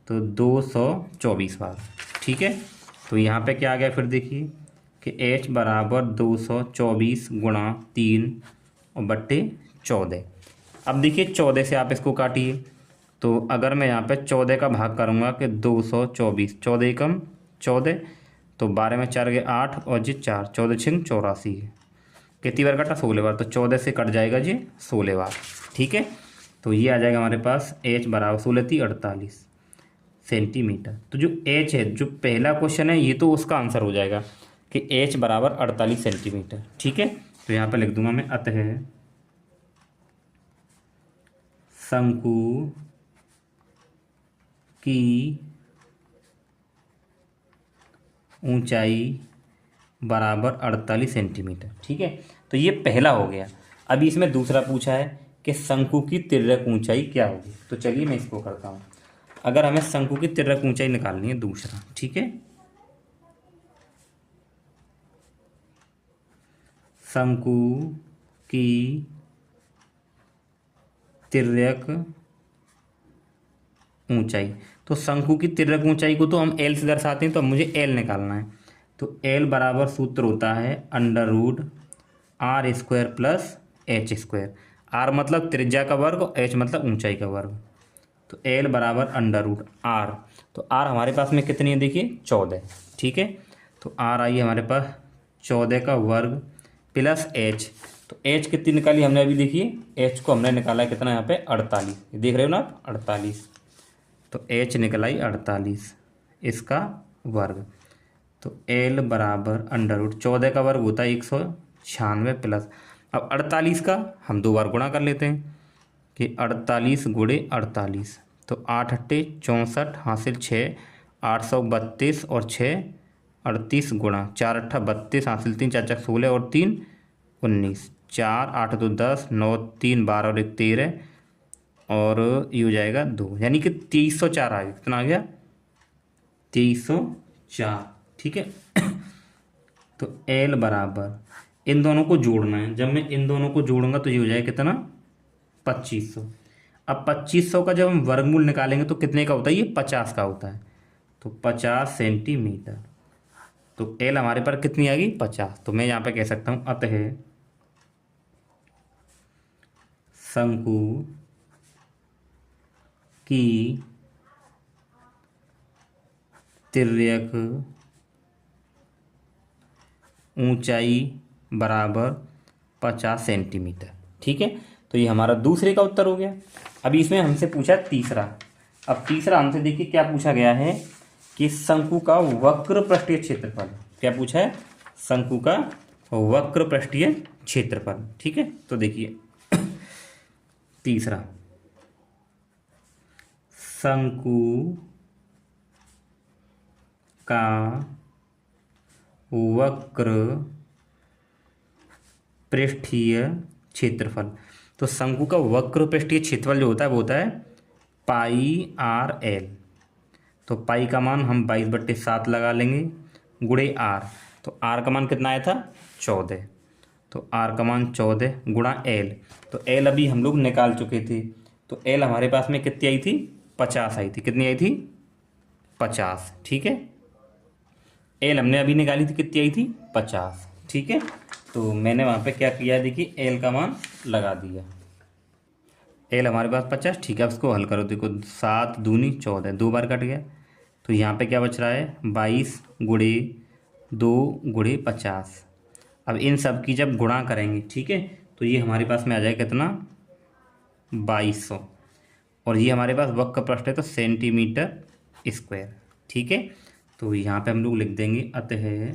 तो 224 बार। ठीक है, तो यहाँ पे क्या आ गया, फिर देखिए कि h बराबर 224 गुणा 3 और बट्टे 14। अब देखिए 14 से आप इसको काटिए, तो अगर मैं यहाँ पे 14 का भाग करूँगा कि 224, 14 एकम 14, तो 12 में 4 गए 8 और जी 4, 14 छिंग 84, कितनी बार कटा, 16 बार, तो 14 से कट जाएगा जी 16 बार। ठीक है, तो ये आ जाएगा हमारे पास h बराबर 16 48 सेंटीमीटर। तो जो h है, जो पहला क्वेश्चन है, ये तो उसका आंसर हो जाएगा कि h बराबर 48 सेंटीमीटर। ठीक है, तो यहाँ पर लिख दूंगा मैं, अतः शंकु की ऊंचाई बराबर 48 सेंटीमीटर। ठीक है, तो ये पहला हो गया। अभी इसमें दूसरा पूछा है कि शंकु की तिर्यक ऊंचाई क्या होगी। तो चलिए मैं इसको करता हूँ। अगर हमें शंकु की तिर्यक ऊंचाई निकालनी है, दूसरा, ठीक है, शंकु की तिर्यक ऊंचाई, तो शंकु की तिर्यक ऊंचाई को तो हम एल से दर्शाते हैं, तो अब मुझे एल निकालना है। तो एल बराबर सूत्र होता है √r² प्लस h²। आर मतलब त्रिज्या का वर्ग और एच मतलब ऊंचाई का वर्ग। तो एल बराबर √r, तो आर हमारे पास में कितनी है, देखिए 14। ठीक है, तो आर आई हमारे पास 14 का वर्ग प्लस एच। तो एच कितनी निकाली हमने अभी, देखिए एच को हमने निकाला है कितना, यहाँ पे 48, देख रहे हो ना आप, 48। तो एच निकलाई 48, इसका वर्ग। तो एल बराबर √14 का वर्ग होता है 196 प्लस, अब 48 का हम 2 बार गुणा कर लेते हैं कि 48 गुणे 48, तो 8 अट्ठे 64 हासिल 6, 832 और 6 38 गुणा 4 अट्ठा 32 हासिल 3, 4 4 16 और 3 19, 4 8 2 10, 9 3 12 और 1 13, और ये हो जाएगा 2, यानी कि 2304 आ गया। कितना आ गया, 2304। ठीक है, तो एल बराबर, इन दोनों को जोड़ना है, जब मैं इन दोनों को जोड़ूंगा तो ये हो जाएगा कितना, 2500। अब 2500 का जब हम वर्गमूल निकालेंगे तो कितने का होता है, ये 50 का होता है, तो 50 सेंटीमीटर। तो एल हमारे पर कितनी आ गई, 50। तो मैं यहाँ पे कह सकता हूँ, अतः शंकु की तिर्यक ऊंचाई बराबर 50 सेंटीमीटर। ठीक है, तो ये हमारा दूसरे का उत्तर हो गया। अभी इसमें हमसे पूछा तीसरा। अब तीसरा हमसे देखिए क्या पूछा गया है कि शंकु का वक्र पृष्ठीय क्षेत्रफल। क्या पूछा है? शंकु का वक्र पृष्ठीय क्षेत्रफल। ठीक है, तो देखिए तीसरा, शंकु का वक्र पृष्ठीय क्षेत्रफल। तो शंकु का वक्र पृष्ठीय क्षेत्रफल जो होता है वो होता है पाई आर एल। तो पाई का मान हम 22/7 लगा लेंगे गुणे आर। तो आर का मान कितना आया था? 14। तो आर का मान 14 गुणा एल। तो एल अभी हम लोग निकाल चुके थे। तो एल हमारे पास में कितनी आई थी? 50 आई थी। कितनी आई थी? 50। ठीक है, एल हमने अभी निकाली थी, कितनी आई थी? 50। ठीक है, तो मैंने वहाँ पे क्या किया, देखिए एल का मान लगा दिया। एल हमारे पास 50। ठीक है, अब इसको हल करो। देखो 7 दूनी 14, 2 बार कट गया। तो यहाँ पे क्या बच रहा है? 22 गुणे 2 गुणे 50। अब इन सब की जब गुणा करेंगे, ठीक है, तो ये हमारे पास में आ जाएगा कितना? 2200। और ये हमारे पास वक्र पृष्ठ है तो सेंटीमीटर स्क्वायर। ठीक है, तो यहाँ पे हम लोग लिख देंगे अतः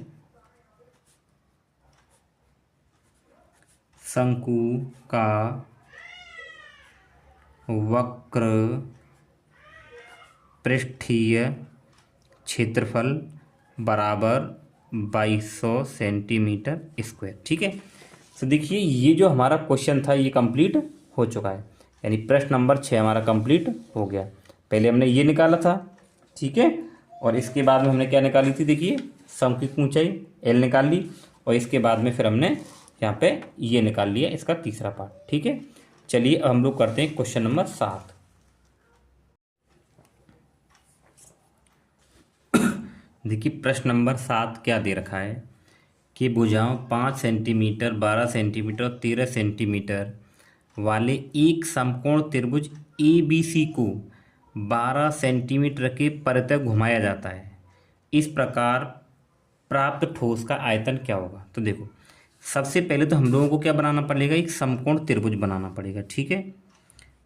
शंकु का वक्र पृष्ठीय क्षेत्रफल बराबर 2200 सेंटीमीटर स्क्वायर। ठीक है, तो देखिए ये जो हमारा क्वेश्चन था ये कंप्लीट हो चुका है, यानी प्रश्न नंबर 6 हमारा कंप्लीट हो गया। पहले हमने ये निकाला था, ठीक है, और इसके बाद में हमने क्या निकाली थी? देखिए शंकु की ऊंचाई एल निकाल ली, और इसके बाद में फिर हमने यहाँ पे ये निकाल लिया इसका तीसरा पार्ट। ठीक है, चलिए अब हम लोग करते हैं क्वेश्चन नंबर 7। देखिए प्रश्न नंबर 7 क्या दे रखा है कि भुजाओं 5 सेंटीमीटर, 12 सेंटीमीटर और 13 सेंटीमीटर वाले एक समकोण त्रिभुज ABC को 12 सेंटीमीटर के परितः घुमाया जाता है। इस प्रकार प्राप्त ठोस का आयतन क्या होगा? तो देखो सबसे पहले तो हम लोगों को क्या बनाना पड़ेगा? एक समकोण त्रिभुज बनाना पड़ेगा। ठीक है,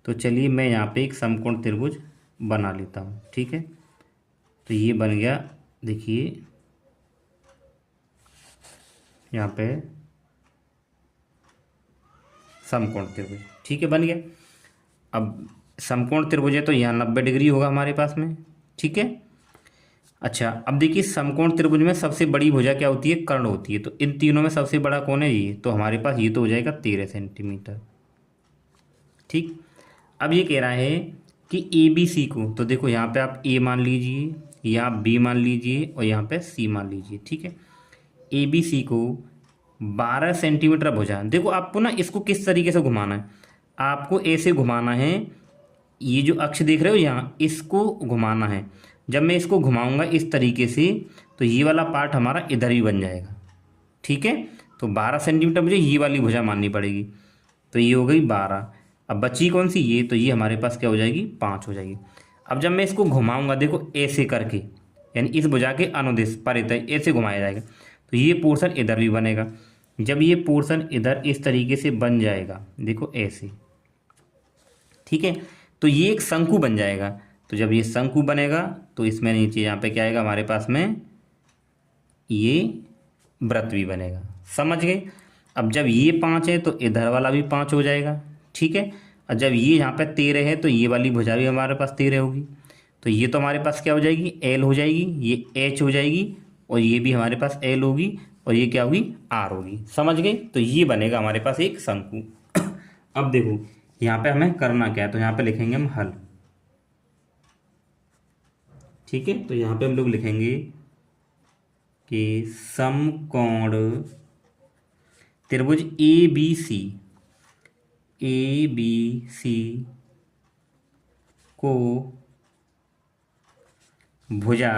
तो चलिए मैं यहाँ पे एक समकोण त्रिभुज बना लेता हूँ। ठीक है, तो ये बन गया, देखिए यहाँ पे समकोण त्रिभुज। ठीक है, बन गया। अब समकोण त्रिभुज है तो यहाँ 90 डिग्री होगा हमारे पास में। ठीक है, अच्छा अब देखिए समकोण त्रिभुज में सबसे बड़ी भुजा क्या होती है? कर्ण होती है। तो इन तीनों में सबसे बड़ा कौन है? ये। तो हमारे पास ये तो हो जाएगा 13 सेंटीमीटर। ठीक, अब ये कह रहा है कि ABC को, तो देखो यहाँ पे आप A मान लीजिए, यहाँ B मान लीजिए और यहाँ पे C मान लीजिए। ठीक है, ABC को 12 सेंटीमीटर भुजा। देखो आपको ना इसको किस तरीके से घुमाना है, आपको ऐसे घुमाना है, ये जो अक्ष देख रहे हो यहाँ, इसको घुमाना है। जब मैं इसको घुमाऊंगा इस तरीके से तो ये वाला पार्ट हमारा इधर ही बन जाएगा। ठीक है, तो 12 सेंटीमीटर मुझे ये वाली भुजा माननी पड़ेगी। तो ये हो गई 12। अब बची कौन सी? ये। तो ये हमारे पास क्या हो जाएगी? 5 हो जाएगी। अब जब मैं इसको घुमाऊंगा, देखो ऐसे करके, यानी इस भुजा के अनुदिश परितः ऐसे घुमाया जाएगा, तो ये पोर्शन इधर भी बनेगा। जब ये पोर्शन इधर इस तरीके से बन जाएगा, देखो ऐसे, ठीक है, तो ये एक शंकु बन जाएगा। तो जब ये शंकु बनेगा तो इसमें नीचे यहाँ पे क्या आएगा हमारे पास में? ये वृत्त भी बनेगा। समझ गए? अब जब ये 5 है तो इधर वाला भी 5 हो जाएगा। ठीक है, और जब ये यहाँ पे 13 है तो ये वाली भुजा भी हमारे पास 13 होगी। तो ये तो हमारे पास क्या हो जाएगी? L हो जाएगी, ये H हो जाएगी, और ये भी हमारे पास L होगी, और ये क्या होगी? R होगी। समझ गए? तो ये बनेगा हमारे पास एक शंकु। अब देखो यहाँ पे हमें करना क्या है, तो यहाँ पे लिखेंगे हम हल। ठीक है, तो यहाँ पे हम लोग लिखेंगे कि समकोण त्रिभुज ABC को भुजा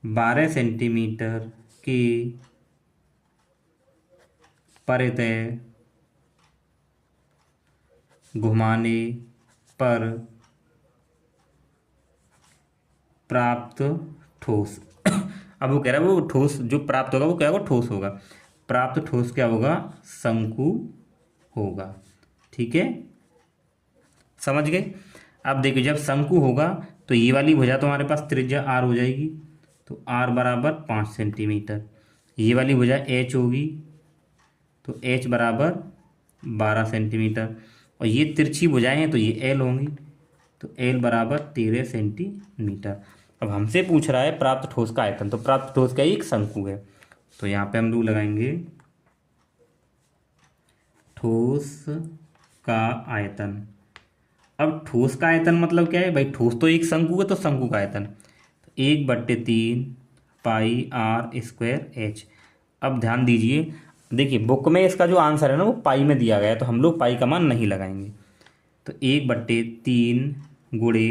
12 सेंटीमीटर की परितः घुमाने पर प्राप्त ठोस। अब वो कह रहा है वो ठोस जो प्राप्त होगा वो क्या होगा? ठोस होगा। प्राप्त ठोस क्या होगा? शंकु होगा। ठीक है, समझ गए। अब देखिए जब शंकु होगा तो ये वाली भुजा तो हमारे पास त्रिज्या आर हो जाएगी, तो आर बराबर 5 सेंटीमीटर। ये वाली भुजा एच होगी तो एच बराबर 12 सेंटीमीटर। और ये तिरछी भुजाएं हैं तो ये एल होंगी, तो एल बराबर 13 सेंटीमीटर। अब हमसे पूछ रहा है प्राप्त ठोस का आयतन, तो प्राप्त ठोस का एक शंकु है, तो यहाँ पे हम रूल लगाएंगे ठोस का आयतन। अब ठोस का आयतन मतलब क्या है भाई, ठोस तो एक शंकु है तो शंकु का आयतन 1/3 पाई आर स्क्वायर एच। अब ध्यान दीजिए, देखिए बुक में इसका जो आंसर है ना वो पाई में दिया गया है, तो हम लोग पाई का मान नहीं लगाएंगे। तो 1/3 गुणे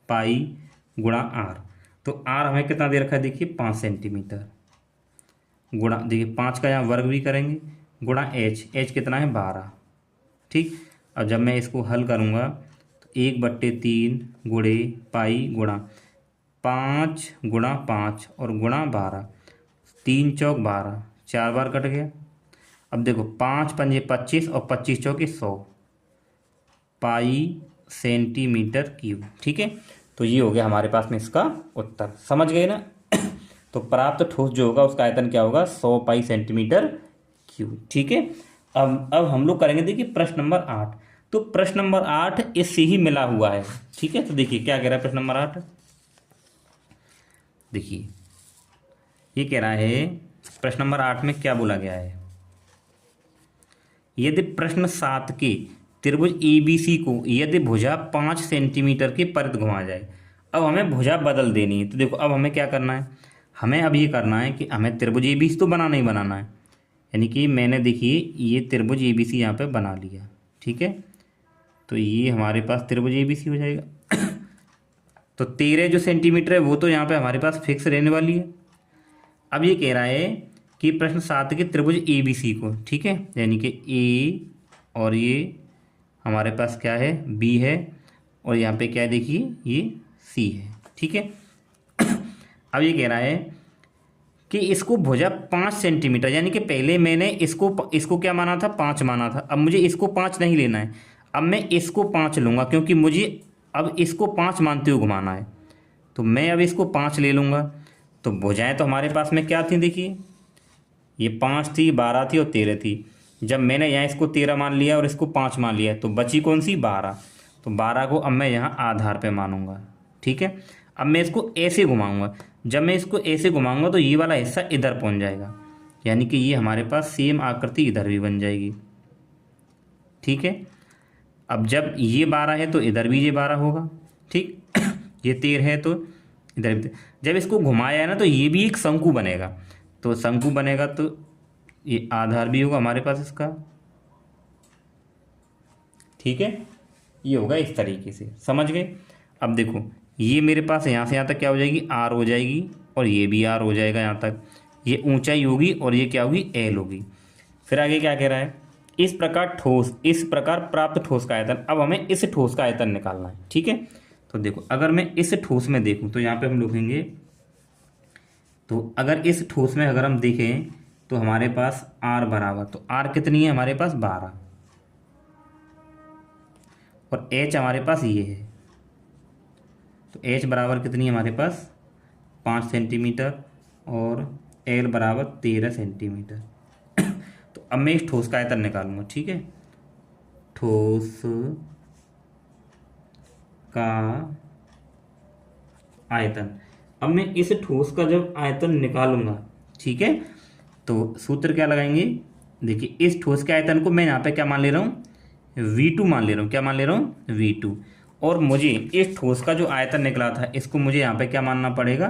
पाई गुणा आर, तो आर हमें कितना दे रखा है देखिए 5 सेंटीमीटर, गुणा देखिए 5 का यहाँ वर्ग भी करेंगे, गुणा एच, एच कितना है 12। ठीक, अब जब मैं इसको हल करूँगा तो 1/3 गुणे पाई गुणा 5 गुणा 5 और गुणा 12, 3 चौक 12, 4 बार कट गया। अब देखो 5 पंजे 25 और 25 चौके 100 पाई सेंटीमीटर क्यूब। ठीक है, तो ये हो गया हमारे पास में इसका उत्तर, समझ गए ना। तो प्राप्त ठोस जो होगा उसका आयतन क्या होगा, 100 पाई सेंटीमीटर क्यूब। ठीक है, अब हम लोग करेंगे देखिए प्रश्न नंबर 8। तो प्रश्न नंबर 8 इससे ही मिला हुआ है। ठीक है, तो देखिए क्या कह रहा है प्रश्न नंबर 8, देखिए ये कह रहा है प्रश्न नंबर 8 में क्या बोला गया है, यदि प्रश्न 7 के त्रिभुज ABC को यदि भुजा 5 सेंटीमीटर के परित घुमा जाए। अब हमें भुजा बदल देनी है, तो देखो अब हमें क्या करना है, हमें अब ये करना है कि हमें त्रिभुज ABC तो बनाना ही बनाना है, यानी कि मैंने देखिए ये त्रिभुज ABC यहाँ पे बना लिया। ठीक है, तो ये हमारे पास त्रिभुज ABC हो जाएगा। तो 13 जो सेंटीमीटर है वो तो यहाँ पे हमारे पास फिक्स रहने वाली है। अब ये कह रहा है कि प्रश्न 7 के त्रिभुज ABC को, ठीक है, यानी कि A और ये हमारे पास क्या है B है, और यहाँ पे क्या है देखिए ये C है। ठीक है, अब ये कह रहा है कि इसको भुजा 5 सेंटीमीटर, यानी कि पहले मैंने इसको क्या माना था 5 माना था, अब मुझे इसको 5 नहीं लेना है, अब मैं इसको 5 लूँगा क्योंकि मुझे अब इसको 5 मानते हुए घुमाना है, तो मैं अब इसको 5 ले लूँगा। तो भुजाएं तो हमारे पास में क्या थी देखिए, ये 5 थी, 12 थी और 13 थी। जब मैंने यहाँ इसको 13 मान लिया और इसको 5 मान लिया तो बची कौन सी 12, तो 12 को अब मैं यहाँ आधार पे मानूंगा। ठीक है, अब मैं इसको ऐसे घुमाऊंगा, जब मैं इसको ऐसे घुमाऊंगा तो ये वाला हिस्सा इधर पहुँच जाएगा, यानी कि ये हमारे पास सेम आकृति इधर भी बन जाएगी। ठीक है, अब जब ये 12 है तो इधर भी ये 12 होगा। ठीक, ये 13 है तो इधर भी, जब इसको घुमाया है ना तो ये भी एक शंकु बनेगा, तो शंकु बनेगा तो ये आधार भी होगा हमारे पास इसका। ठीक है, ये होगा इस तरीके से, समझ गए। अब देखो ये मेरे पास यहाँ से यहाँ तक क्या हो जाएगी आर हो जाएगी, और ये भी आर हो जाएगा यहाँ तक, ये ऊंचाई होगी और ये क्या होगी एल होगी। फिर आगे क्या कह रहा है, इस प्रकार प्राप्त ठोस का आयतन। अब हमें इस ठोस का आयतन निकालना है। ठीक है, तो देखो अगर मैं इस ठोस में देखूं तो यहाँ पे हम लिखेंगे, तो अगर इस ठोस में अगर हम देखें तो हमारे पास आर बराबर, तो आर कितनी है हमारे पास 12, और एच हमारे पास ये है, तो एच बराबर कितनी है हमारे पास 5 सेंटीमीटर, और एल बराबर 13 सेंटीमीटर। तो अब मैं इस ठोस का आयतन निकालूंगा। ठीक है, ठोस का आयतन, अब मैं इस ठोस का जब आयतन निकालूंगा, ठीक है, तो सूत्र क्या लगाएंगे, देखिए इस ठोस के आयतन को मैं यहाँ पे क्या मान ले रहा हूँ V2 मान ले रहा हूँ, क्या मान ले रहा हूँ V2, और मुझे इस ठोस का जो आयतन निकला था इसको मुझे यहाँ पे क्या मानना पड़ेगा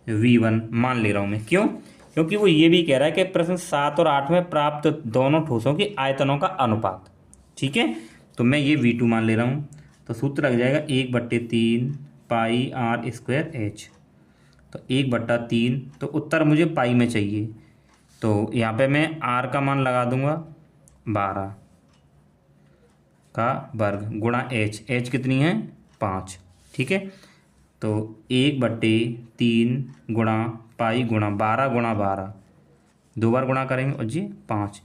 V1 मान ले रहा हूँ मैं। क्यों, क्योंकि वो ये भी कह रहा है कि प्रश्न 7 और 8 में प्राप्त दोनों ठोसों के आयतनों का अनुपात। ठीक है, तो मैं ये V2 मान ले रहा हूँ, तो सूत्र लग जाएगा 1/3 पाई आर स्क्वायर एच, तो 1/3, तो उत्तर मुझे पाई में चाहिए, तो यहाँ पे मैं आर का मान लगा दूंगा 12 का वर्ग गुणा एच, एच कितनी है 5। ठीक है, तो 1/3 गुणा पाई गुणा 12 गुणा 12, 2 बार गुणा करेंगे और जी 5,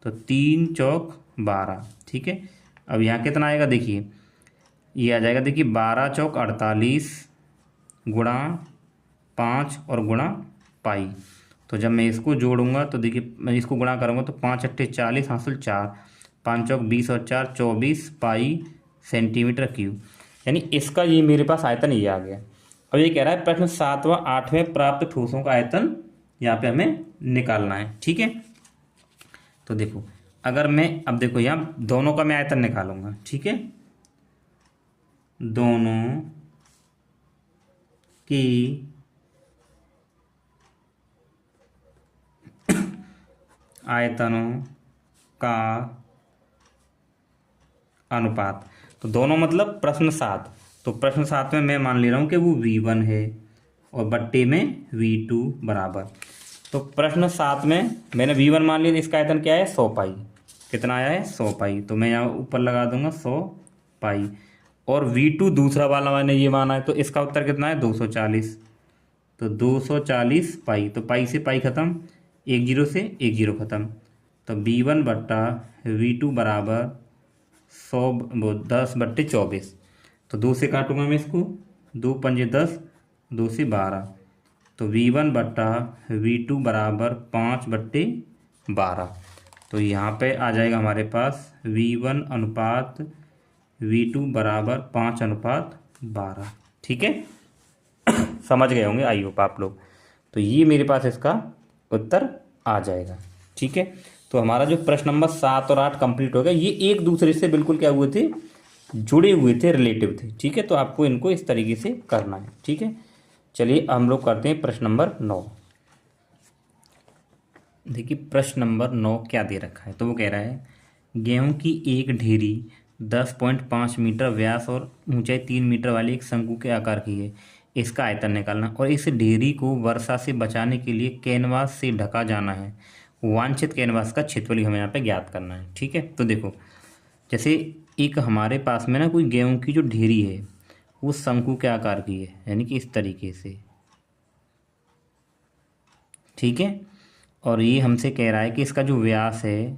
तो 3 चौक 12। ठीक है, अब यहाँ कितना आएगा देखिए, ये आ जाएगा देखिए 12 चौक 48 गुणा 5 और गुणा पाई। तो जब मैं इसको जोड़ूंगा तो देखिए मैं इसको गुणा करूँगा तो 5 अट्ठे 40 हासिल 4, 5 चौक 20 और 4 24 पाई सेंटीमीटर क्यूब। यानी इसका ये मेरे पास आयतन ये आ गया। अब ये कह रहा है प्रश्न 7 व 8 में प्राप्त ठोसों का आयतन यहाँ पे हमें निकालना है। ठीक है, तो देखो अगर मैं अब देखो यहाँ दोनों का मैं आयतन निकालूंगा। ठीक है, दोनों की आयतनों का अनुपात, तो दोनों मतलब प्रश्न 7, तो प्रश्न 7 में मैं मान ले रहा हूँ कि वो V1 है और बट्टे में V2 बराबर। तो प्रश्न 7 में मैंने V1 मान लिया, इसका आयतन क्या है 100 पाई। कितना आया है 100 पाई, तो मैं यहाँ ऊपर लगा दूंगा 100 पाई। और V2 दूसरा वाला मैंने ये माना है, तो इसका उत्तर कितना है 240। तो 240 पाई, तो पाई से पाई खत्म, 1 जीरो से 1 जीरो खत्म, तो V1 बट्टा V2 बराबर 10/24। तो 2 से काटूंगा मैं इसको, 2 पंजे 10, 2 से 12, तो V1 बट्टा V2 बराबर 5/12। तो यहाँ पे आ जाएगा हमारे पास V1 अनुपात V2 बराबर 5/12। ठीक है, समझ गए होंगे आई होप आप लोग। तो ये मेरे पास इसका उत्तर आ जाएगा। ठीक है, तो हमारा जो प्रश्न नंबर 7 और 8 कंप्लीट हो गया। ये एक दूसरे से बिल्कुल क्या हुए थे, जुड़े हुए थे, रिलेटिव थे। ठीक है, तो आपको इनको इस तरीके से करना है। ठीक है, चलिए हम लोग करते हैं प्रश्न नंबर 9। देखिए प्रश्न नंबर 9 क्या दे रखा है, तो वो कह रहा है गेहूं की एक ढेरी 10.5 मीटर व्यास और ऊंचाई 3 मीटर वाली एक शंकु के आकार की है। इसका आयतन निकालना और इस ढेरी को वर्षा से बचाने के लिए कैनवास से ढका जाना है। वांछित कैनवास का क्षेत्रफल हमें यहाँ पे ज्ञात करना है। ठीक है, तो देखो जैसे एक हमारे पास में ना कोई गेहूं की जो ढेरी है वो शंकु के आकार की है, यानी कि इस तरीके से। ठीक है, और ये हमसे कह रहा है कि इसका जो व्यास है,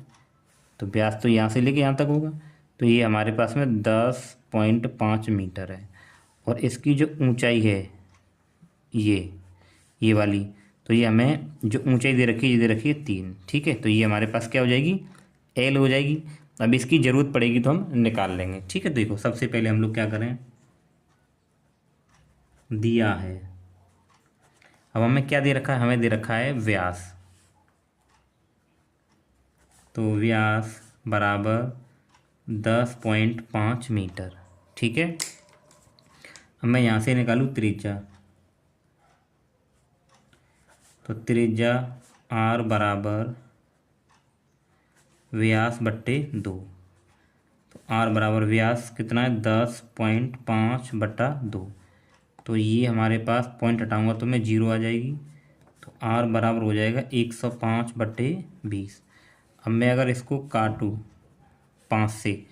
तो व्यास तो यहाँ से लेके यहाँ तक होगा, तो ये हमारे पास में 10.5 मीटर है। और इसकी जो ऊंचाई है ये वाली, तो ये हमें जो ऊंचाई दे रखी है ये दे रखी है 3। ठीक है, तो ये हमारे पास क्या हो जाएगी L हो जाएगी। अब इसकी ज़रूरत पड़ेगी तो हम निकाल लेंगे। ठीक है, देखो सबसे पहले हम लोग क्या करें, दिया है, अब हमें क्या दे रखा है, हमें दे रखा है व्यास, तो व्यास बराबर 10.5 मीटर। ठीक है, अब मैं यहाँ से निकालूँ त्रिज्या, तो त्रिज्या R बराबर व्यास बट्टे 2। तो R बराबर व्यास कितना है 10.5/2। तो ये हमारे पास पॉइंट हटाऊंगा तो मैं 0 आ जाएगी, तो R बराबर हो जाएगा 105/20। अब मैं अगर इसको काटूँ 5 से,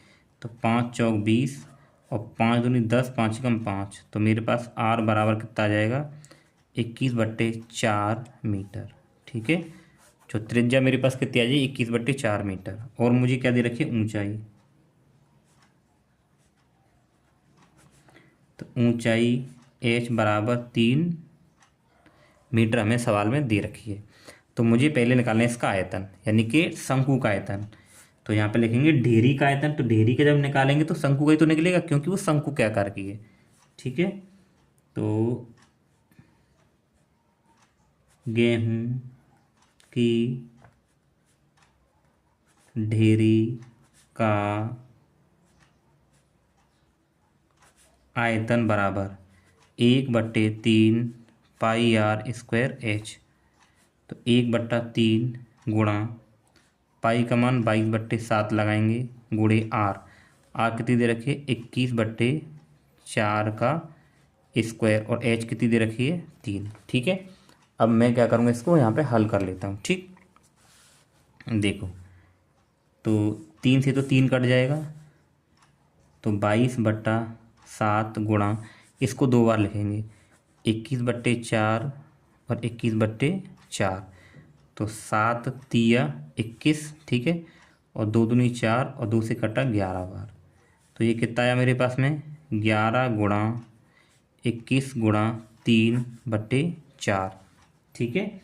तो 5 चौक 20 और 5 दूनी 10, 5 कम 5, तो मेरे पास R बराबर कितना आ जाएगा 21/4 मीटर। ठीक है, जो त्रिज्या मेरे पास कितनी आ जाएगी 21/4 मीटर। और मुझे क्या दे रखी है ऊंचाई, तो ऊंचाई H बराबर 3 मीटर हमें सवाल में दे रखी है। तो मुझे पहले निकालना है इसका आयतन, यानी कि शंकु का आयतन। तो यहाँ पे लिखेंगे ढेरी का आयतन, तो ढेरी का जब निकालेंगे तो शंकु का ही तो निकलेगा क्योंकि वो शंकु के आकार की है। ठीक है, तो गेहूं की ढेरी का आयतन बराबर 1/3 पाई R स्क्वायर H। तो 1/3 गुणा पाई का मान 22/7 लगाएंगे गुणे R कितनी दे रखी है 21/4 का स्क्वायर, और H कितनी दे रखी है 3। ठीक है, अब मैं क्या करूँगा इसको यहाँ पे हल कर लेता हूँ। ठीक, देखो तो 3 से तो 3 कट जाएगा, तो 22/7 गुणा, इसको 2 बार लिखेंगे 21/4 और 21/4, तो 7 तिया 21। ठीक है, और 2 दूनी 4 और 2 से कटा 11 बार। तो ये कितना आया मेरे पास में 11 गुणा 21 गुणा 3/4। ठीक है।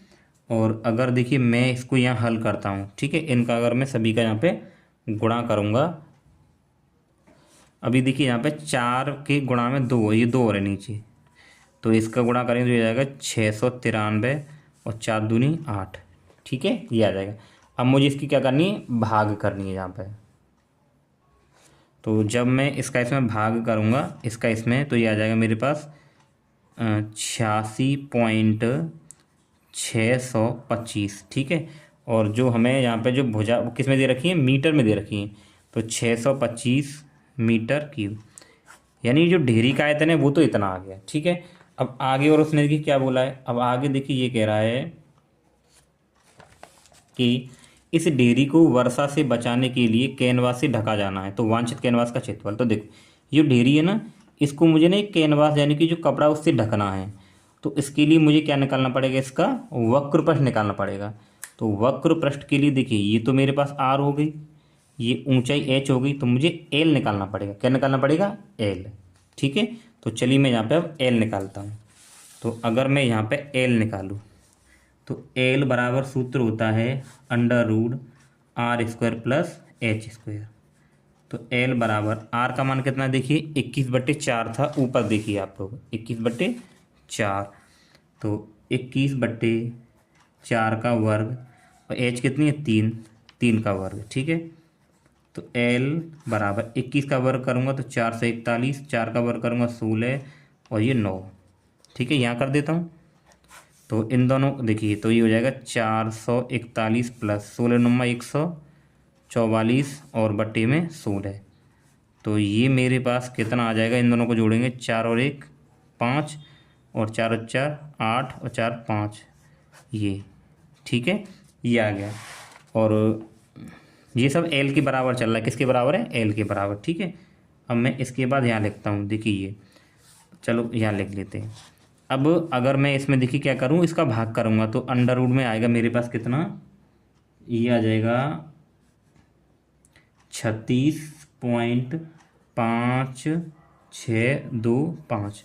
और अगर देखिए मैं इसको यहाँ हल करता हूँ, ठीक है, इनका अगर मैं सभी का यहाँ पे गुणा करूँगा, अभी देखिए यहाँ पे 4 के गुणा में 2, ये 2 हो रहे नीचे, तो इसका गुणा करेंगे तो ये आ जाएगा 693 और 4 दूनी 8। ठीक है, ये आ जाएगा। अब मुझे इसकी क्या करनी है, भाग करनी है यहाँ पे। तो जब मैं इसका इसमें भाग करूँगा, इसका इसमें, तो ये आ जाएगा मेरे पास 86.625। ठीक है। और जो हमें यहाँ पे जो भुजा किस में दे रखी है, मीटर में दे रखी है, तो 625 मीटर क्यूब, यानी जो ढेरी का आयतन है वो तो इतना आ गया। ठीक है। अब आगे और उसने देखिए क्या बोला है, अब आगे देखिए ये कह रहा है कि इस डेयरी को वर्षा से बचाने के लिए कैनवास से ढका जाना है, तो वांछित कैनवास का क्षेत्रफल। तो देखो ये डेयरी है ना, इसको मुझे ना एक कैनवास यानी कि जो कपड़ा उससे ढकना है, तो इसके लिए मुझे क्या निकालना पड़ेगा, इसका वक्र पृष्ठ निकालना पड़ेगा। तो वक्र पृष्ठ के लिए देखिए ये तो मेरे पास आर हो गई, ये ऊंचाई एच हो गई, तो मुझे एल निकालना पड़ेगा। क्या निकालना पड़ेगा, एल। ठीक है। तो चलिए मैं यहाँ पे अब एल निकालता हूँ। तो अगर मैं यहाँ पे एल निकालूँ तो एल बराबर सूत्र होता है √r² प्लस h²। तो एल बराबर आर का मान कितना देखिए 21/4 था, ऊपर देखिए आप लोग 21/4, तो 21/4 का वर्ग और एच कितनी है 3, 3 का वर्ग। ठीक है। तो एल बराबर 21 का वर्ग करूँगा तो 4 से 41, 4 का वर्ग करूँगा 16 और ये 9। ठीक है, यहाँ कर देता हूँ। तो इन दोनों देखिए, तो ये हो जाएगा 441 प्लस 16 नंबर 144 और बट्टे में 16। तो ये मेरे पास कितना आ जाएगा, इन दोनों को जोड़ेंगे 4 और 1 5 और 4 और 4 8 और 4 5, ये। ठीक है, ये आ गया। और ये सब एल के बराबर चल रहा है, किसके बराबर है, एल के बराबर। ठीक है। अब मैं इसके बाद यहाँ लिखता हूँ, देखिए ये, चलो यहाँ लिख लेते हैं। अब अगर मैं इसमें देखिए क्या करूँ, इसका भाग करूँगा तो अंडर रूट में आएगा मेरे पास कितना, ये आ जाएगा 36.5625।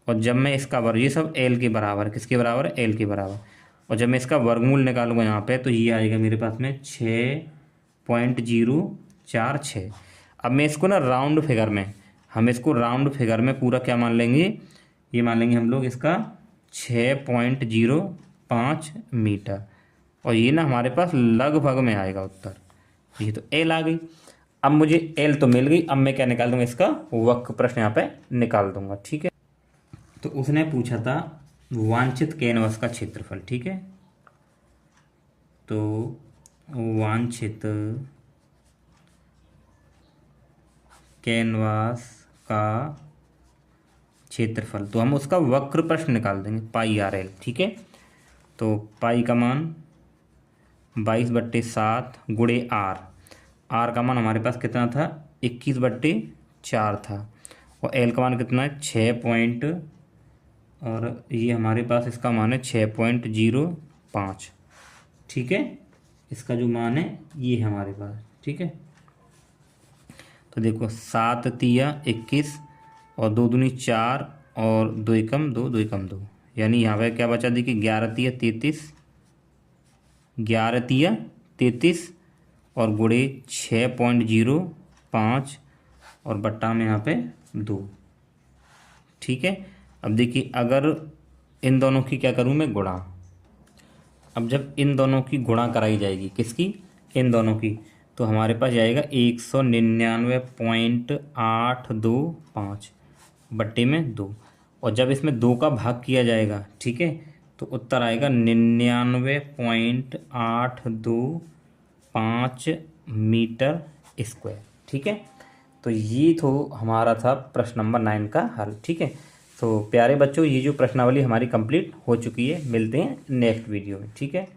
और जब मैं इसका वर्ग, ये सब एल के बराबर, किसके बराबर है, एल के बराबर। और जब मैं इसका वर्गमूल निकालूंगा यहाँ पे, तो ये आएगा मेरे पास में 6.046। अब मैं इसको ना राउंड फिगर में, हम इसको राउंड फिगर में पूरा क्या मान लेंगे, ये मान लेंगे हम लोग इसका 6.05 मीटर। और ये ना हमारे पास लगभग में आएगा उत्तर। ये तो एल आ गई। अब मुझे एल तो मिल गई, अब मैं क्या निकाल दूंगा, इसका वक्र प्रश्न यहाँ पे निकाल दूंगा। ठीक है। तो उसने पूछा था वांछित कैनवास का क्षेत्रफल। ठीक है। तो वांछित कैनवास का क्षेत्रफल, तो हम उसका वक्र प्रश्न निकाल देंगे πr/l। ठीक है। तो पाई का मान 22/7 गुणे आर, आर का मान हमारे पास कितना था 21/4 था, और एल का मान कितना है 6 और ये हमारे पास इसका मान है 6.05। ठीक है, इसका जो मान है ये है हमारे पास। ठीक है। तो देखो 7 तिया 21 और 2 दूनी 4 और 2 एकम 2, 2 एकम 2, यानी यहाँ पे क्या बचा देखिए 11 तिया 33, 11 तिया 33 और गुणे 6.05 और बट्टा में यहाँ पे 2। ठीक है। अब देखिए अगर इन दोनों की क्या करूँ मैं, गुणा। अब जब इन दोनों की गुणा कराई जाएगी, किसकी, इन दोनों की, तो हमारे पास जाएगा 199.825 बट्टे में 2। और जब इसमें 2 का भाग किया जाएगा, ठीक है, तो उत्तर आएगा 99.825 मीटर स्क्वायर। ठीक है। तो ये तो हमारा था प्रश्न नंबर 9 का हल। ठीक है। तो प्यारे बच्चों, ये जो प्रश्नावली हमारी कंप्लीट हो चुकी है, मिलते हैं नेक्स्ट वीडियो में। ठीक है।